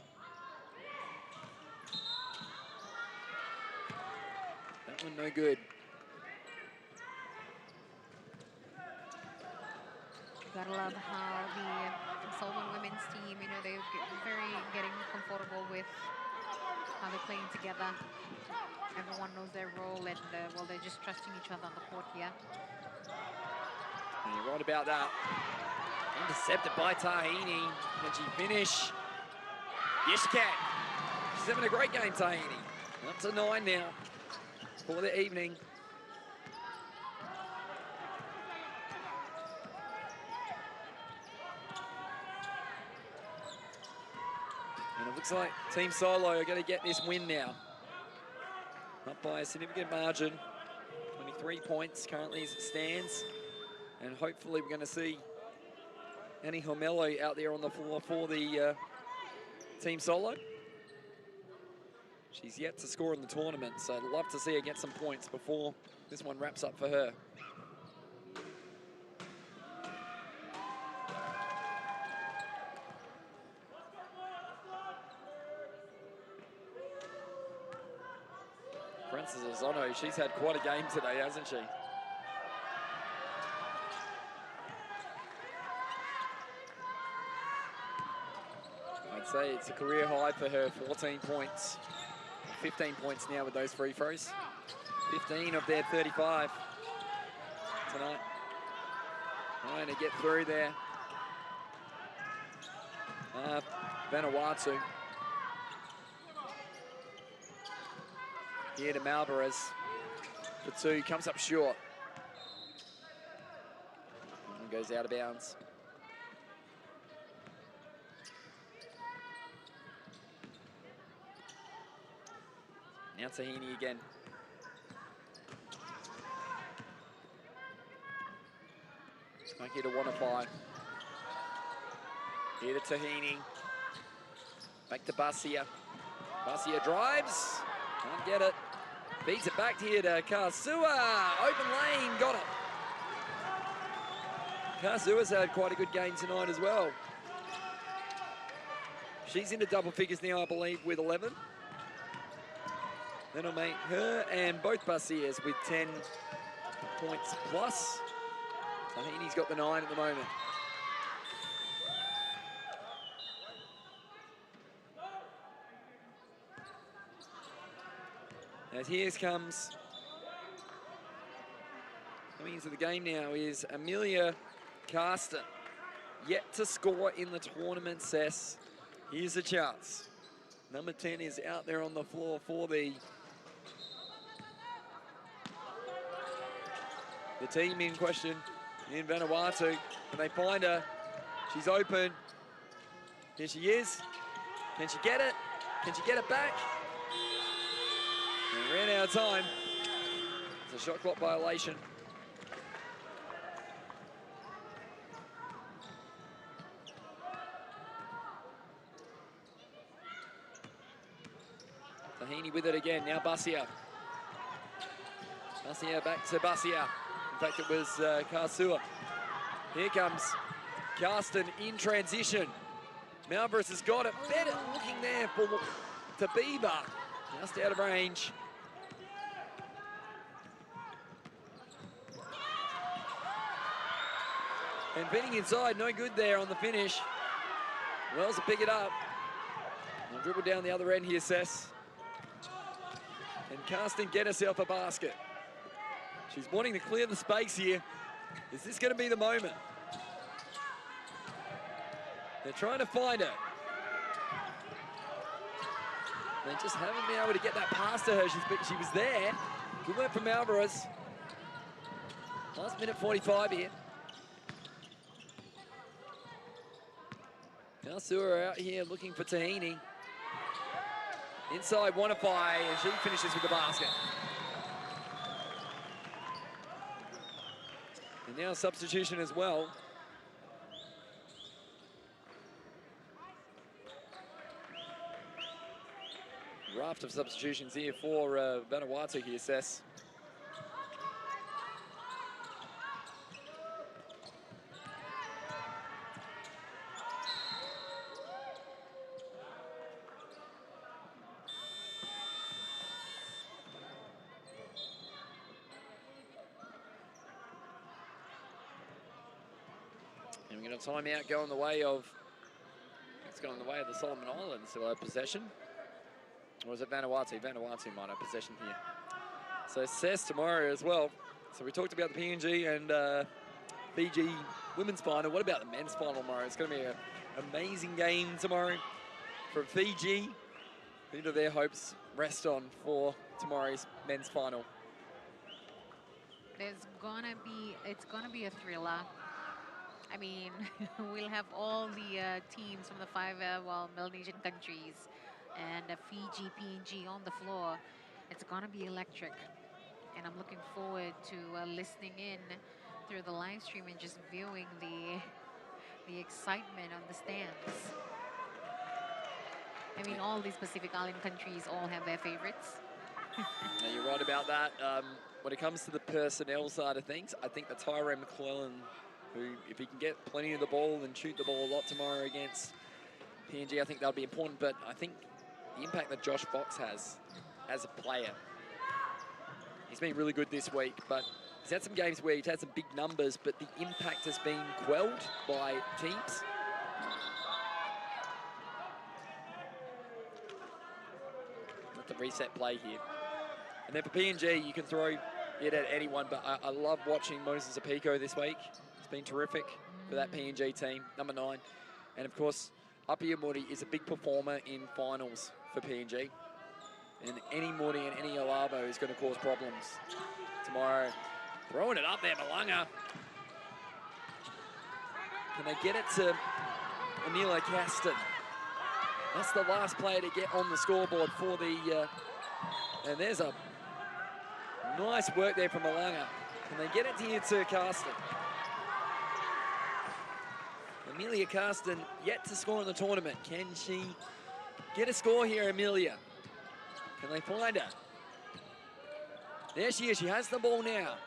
S1: That one no good.
S2: Gotta love how the Solomon women's team, you know, they're getting comfortable with how they're playing together. Everyone knows their role, and well, they're just trusting each other on the court here.
S1: And you're right about that. Intercepted by Tahini. Can she finish? Yes, she can. She's having a great game, Tahini. Up to 9 now for the evening. And it looks like Team Solo are going to get this win now. Up by a significant margin. 23 points currently as it stands. And hopefully we're going to see Annie Homelo out there on the floor for the Team Solo. She's yet to score in the tournament, so I'd love to see her get some points before this one wraps up for her. Frances Ozono. She's had quite a game today, hasn't she? I'd say it's a career high for her, 14 points. 15 points now with those free throws. 15 of their 35 tonight. Trying to get through there. Vanuatu. Here to Malvarez. For two, comes up short. And goes out of bounds. Now Tahini again. Back here to Wanafai. Here to Tahini. Back to Basia. Basia drives. Can't get it. Beats it back here to Karsua. Open lane, got it. Karsua's had quite a good game tonight as well. She's into double figures now, I believe, with 11. That'll make her and both Basias with 10 points plus. Tahini's got the 9 at the moment. As here comes, coming into the game now is Amelia Carsten. Yet to score in the tournament, Sess. Here's a chance. Number 10 is out there on the floor for the team in question in Vanuatu. Can they find her? She's open. Here she is. Can she get it? Can she get it back? And ran out of time. It's a shot clock violation. Tahini with it again. Now Basia. Basia back to Basia. In fact, it was Karsua. Here comes Karsten in transition. Malvarez has got it. Better looking there for Tabiba. Just out of range. And beating inside, no good there on the finish. Wells will pick it up. And dribble down the other end here, Sess. And Karsten get herself a basket. She's wanting to clear the space here. Is this going to be the moment? They're trying to find her. They just haven't been able to get that pass to her. She was there. Good work from Alvarez. Last minute 45 here. Karsua out here looking for Tahini. Inside Wanafai, and she finishes with the basket. And now substitution as well. Raft of substitutions here for Vanuatu here, Sess. And we're going to timeout going the way of, it's going the way of the Solomon Islands who have possession. Or is it Vanuatu? Vanuatu might have possession here. So Sess tomorrow as well. So we talked about the PNG and Fiji women's final. What about the men's final tomorrow? It's going to be an amazing game tomorrow for Fiji. Who do their hopes rest on for tomorrow's men's final?
S2: It's gonna be a thriller. I mean, we'll have all the teams from the 5 Melanesian countries and Fiji, PNG on the floor. It's gonna be electric. And I'm looking forward to listening in through the live stream and just viewing the excitement on the stands. I mean, all these Pacific Island countries all have their favorites.
S1: Yeah, you're right about that. When it comes to the personnel side of things, I think that Tyrone McClellan, who, if he can get plenty of the ball and shoot the ball a lot tomorrow against PNG, I think that'll be important. But I think the impact that Josh Fox has as a player He's been really good this week, but he's had some games where he's had some big numbers, but the impact has been quelled by teams. Let the reset play here. And then for PNG, you can throw it at anyone, but I love watching Moses Apiko this week. It's been terrific for that PNG team, number 9. And of course, Apia Mori is a big performer in finals for PNG. And any Mori and any Alavo is going to cause problems tomorrow. Throwing it up there, Malanga. Can they get it to Emilio Caston? That's the last player to get on the scoreboard for the... and there's a nice work there from Malanga. Can they get it here to Caston? Amelia Caston yet to score in the tournament. Can she get a score here, Amelia? Can they find her? There she is. She has the ball now.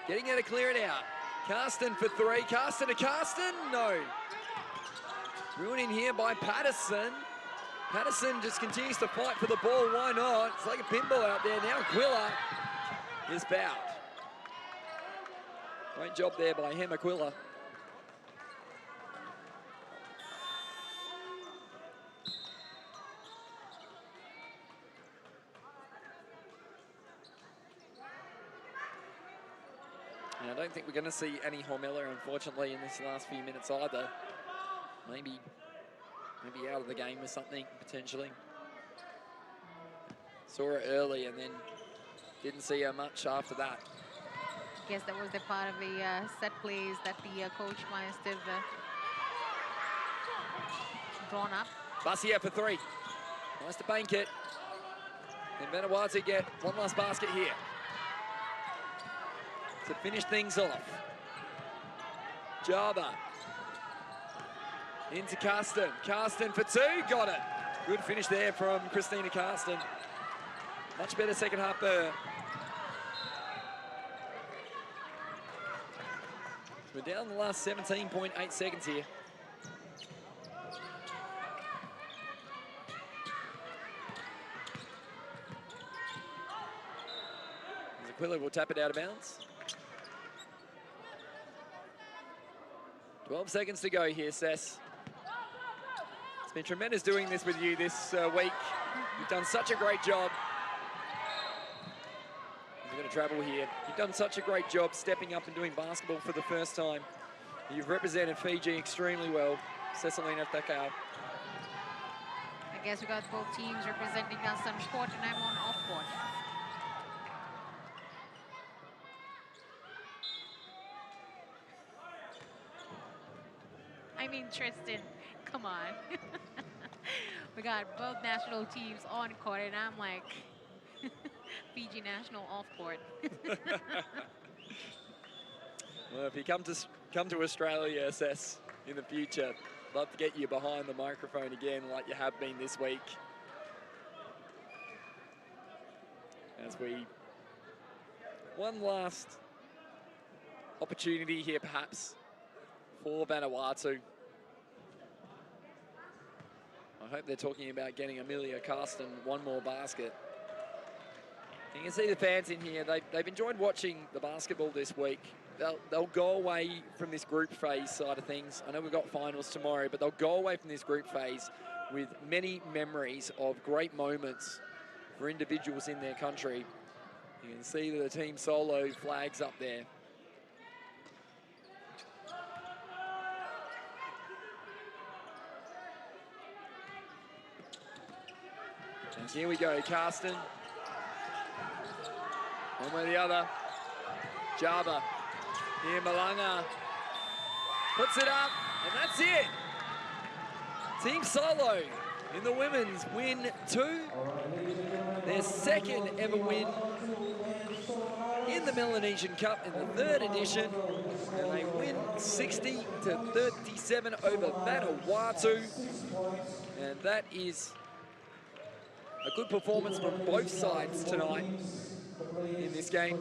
S1: Getting her to clear it out. Caston for 3. Caston to Caston. No. Ruined in here by Patterson. Patterson just continues to fight for the ball. Why not? It's like a pinball out there. Now Quilla is fouled. Great job there by Hema Quilla. And I don't think we're going to see Annie Hormella, unfortunately, in this last few minutes either. Maybe out of the game or something, potentially. Saw her early and then didn't see her much after that.
S2: I guess that was the part of the set plays that the coach must have drawn up.
S1: Basia for 3. Nice to bank it. Then Vanuatu get one last basket here to finish things off. Java into Caston. Caston for 2, got it. Good finish there from Christina Caston. Much better second half there. We're down the last 17.8 seconds here. Aquila will tap it out of bounds. 12 seconds to go here, Sess. It's been tremendous doing this with you this week. You've done such a great job. We're going to travel here. You've done such a great job stepping up and doing basketball for the first time. You've represented Fiji extremely well. Cecilina Thakau.
S2: I guess we got both teams representing us on court and I'm on off court. I mean, Tristan, come on. We got both national teams on court, and I'm like, Fiji national off court.
S1: Well, if you come to Australia, Sess, in the future, love to get you behind the microphone again like you have been this week. As we, one last opportunity here perhaps for Vanuatu. I hope they're talking about getting Amelia Carsten one more basket. You can see the fans in here. They've enjoyed watching the basketball this week. They'll go away from this group phase side of things. I know we've got finals tomorrow, but they'll go away from this group phase with many memories of great moments for individuals in their country. You can see the team solo flags up there. And here we go, Carsten. One way or the other. Java. Here, Malanga. Puts it up, and that's it. Team Solo in the women's win 2. Their second ever win in the Melanesian Cup in the 3rd edition. And they win 60-37 over Vanuatu. And that is a good performance from both sides tonight in this game.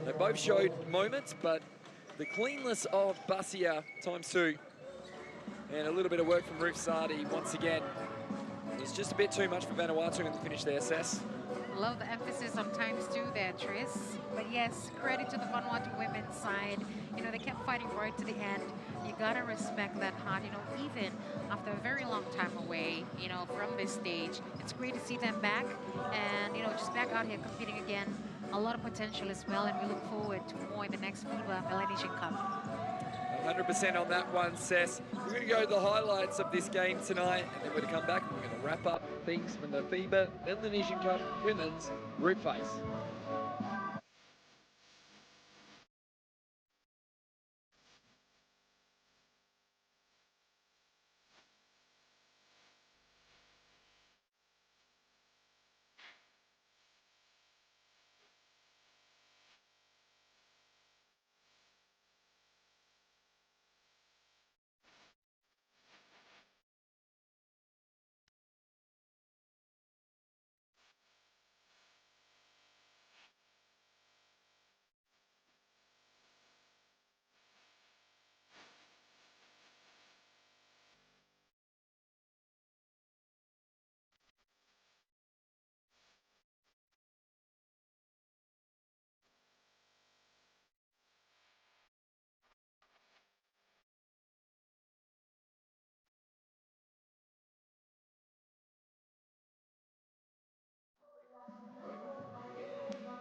S1: They both showed moments, but the cleanness of Basia ×2 and a little bit of work from Ruth Sardi once again was just a bit too much for Vanuatu in the finish there, Sess.
S2: Love the emphasis on times two there, Tris. But yes, credit to the Vanuatu women's side. You know, they kept fighting right to the end. You gotta respect that heart. You know, even after a very long time away, you know, from this stage, it's great to see them back and, you know, just back out here competing again. A lot of potential as well, and we look forward to more in the next FIBA Melanesian Cup.
S1: 100% on that one, Sess. We're going to go to the highlights of this game tonight, and then we're going to come back and we're going to wrap up things from the FIBA Melanesian Cup Women's Group Phase.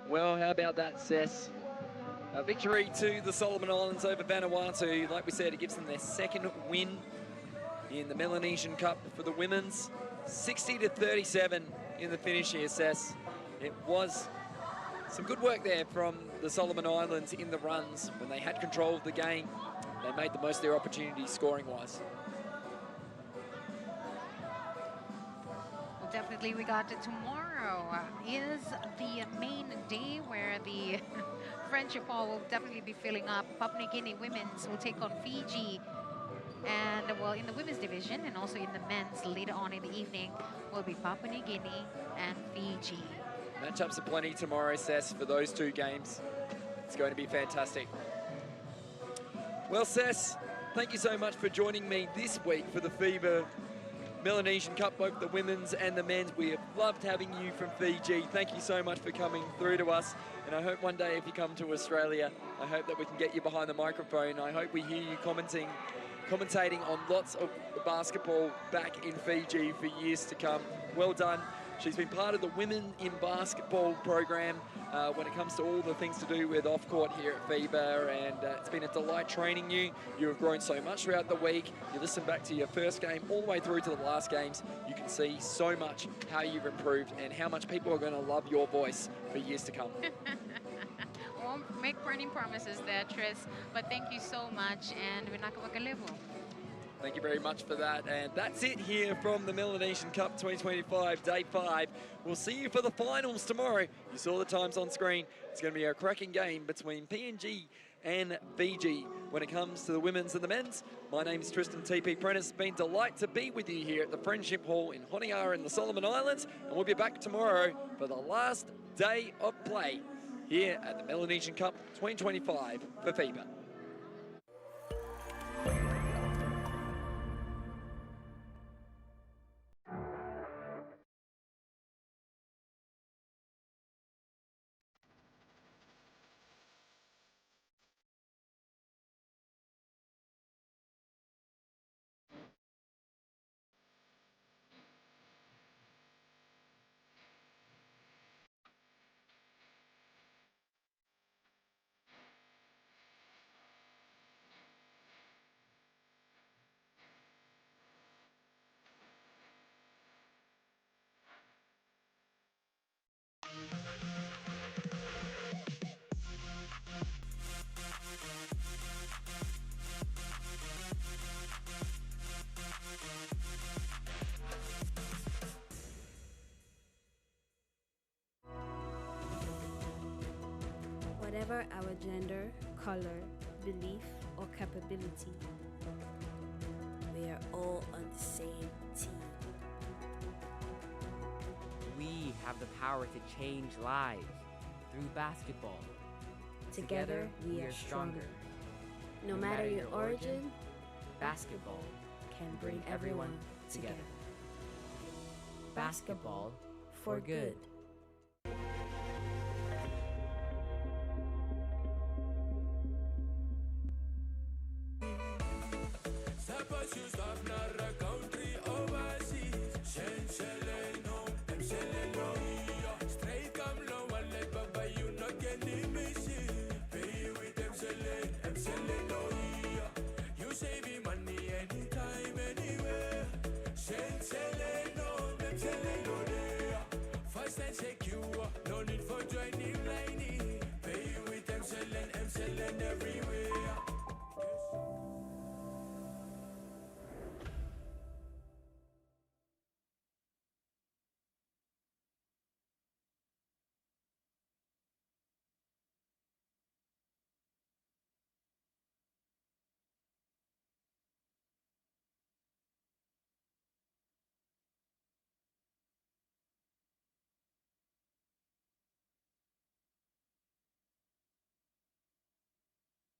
S1: Well, how about that, Sess? A victory to the Solomon Islands over Vanuatu. Like we said, it gives them their second win in the Melanesian Cup for the women's. 60-37 in the finish here, Sess. It was some good work there from the Solomon Islands in the runs. When they had control of the game, they made the most of their opportunities scoring-wise.
S2: Well, definitely we got to tomorrow is the main day where the Friendship Hall will definitely be filling up. Papua New Guinea women's will take on Fiji. And well, in the women's division and also in the men's later on in the evening will be Papua New Guinea and Fiji.
S1: Matchups are plenty tomorrow, Sess, for those two games. It's going to be fantastic. Well, Sess, thank you so much for joining me this week for the FIBA Melanesian Cup, both the women's and the men's. We have loved having you from Fiji. Thank you so much for coming through to us. And I hope one day if you come to Australia, I hope that we can get you behind the microphone. I hope we hear you commentating on lots of basketball back in Fiji for years to come. Well done. She's been part of the Women in Basketball program when it comes to all the things to do with off-court here at FIBA, and it's been a delight training you. You have grown so much throughout the week. You listen back to your first game all the way through to the last games. You can see so much how you've improved and how much people are going to love your voice for years to come.
S2: Won't make any promises there, Tris, but thank you so much, and we're not going to
S1: Thank you very much for that. And that's it here from the Melanesian Cup 2025, Day 5. We'll see you for the finals tomorrow. You saw the times on screen. It's going to be a cracking game between PNG and Fiji when it comes to the women's and the men's. My name is Tristan TP Prentice. It's been a delight to be with you here at the Friendship Hall in Honiara in the Solomon Islands. And we'll be back tomorrow for the last day of play here at the Melanesian Cup 2025 for FIBA.
S3: Whatever our gender, color, belief, or capability, we are all on the same team.
S4: We have the power to change lives through basketball.
S3: Together, we are stronger. No matter your origin,
S4: basketball
S3: can bring everyone together.
S4: Basketball
S3: For good.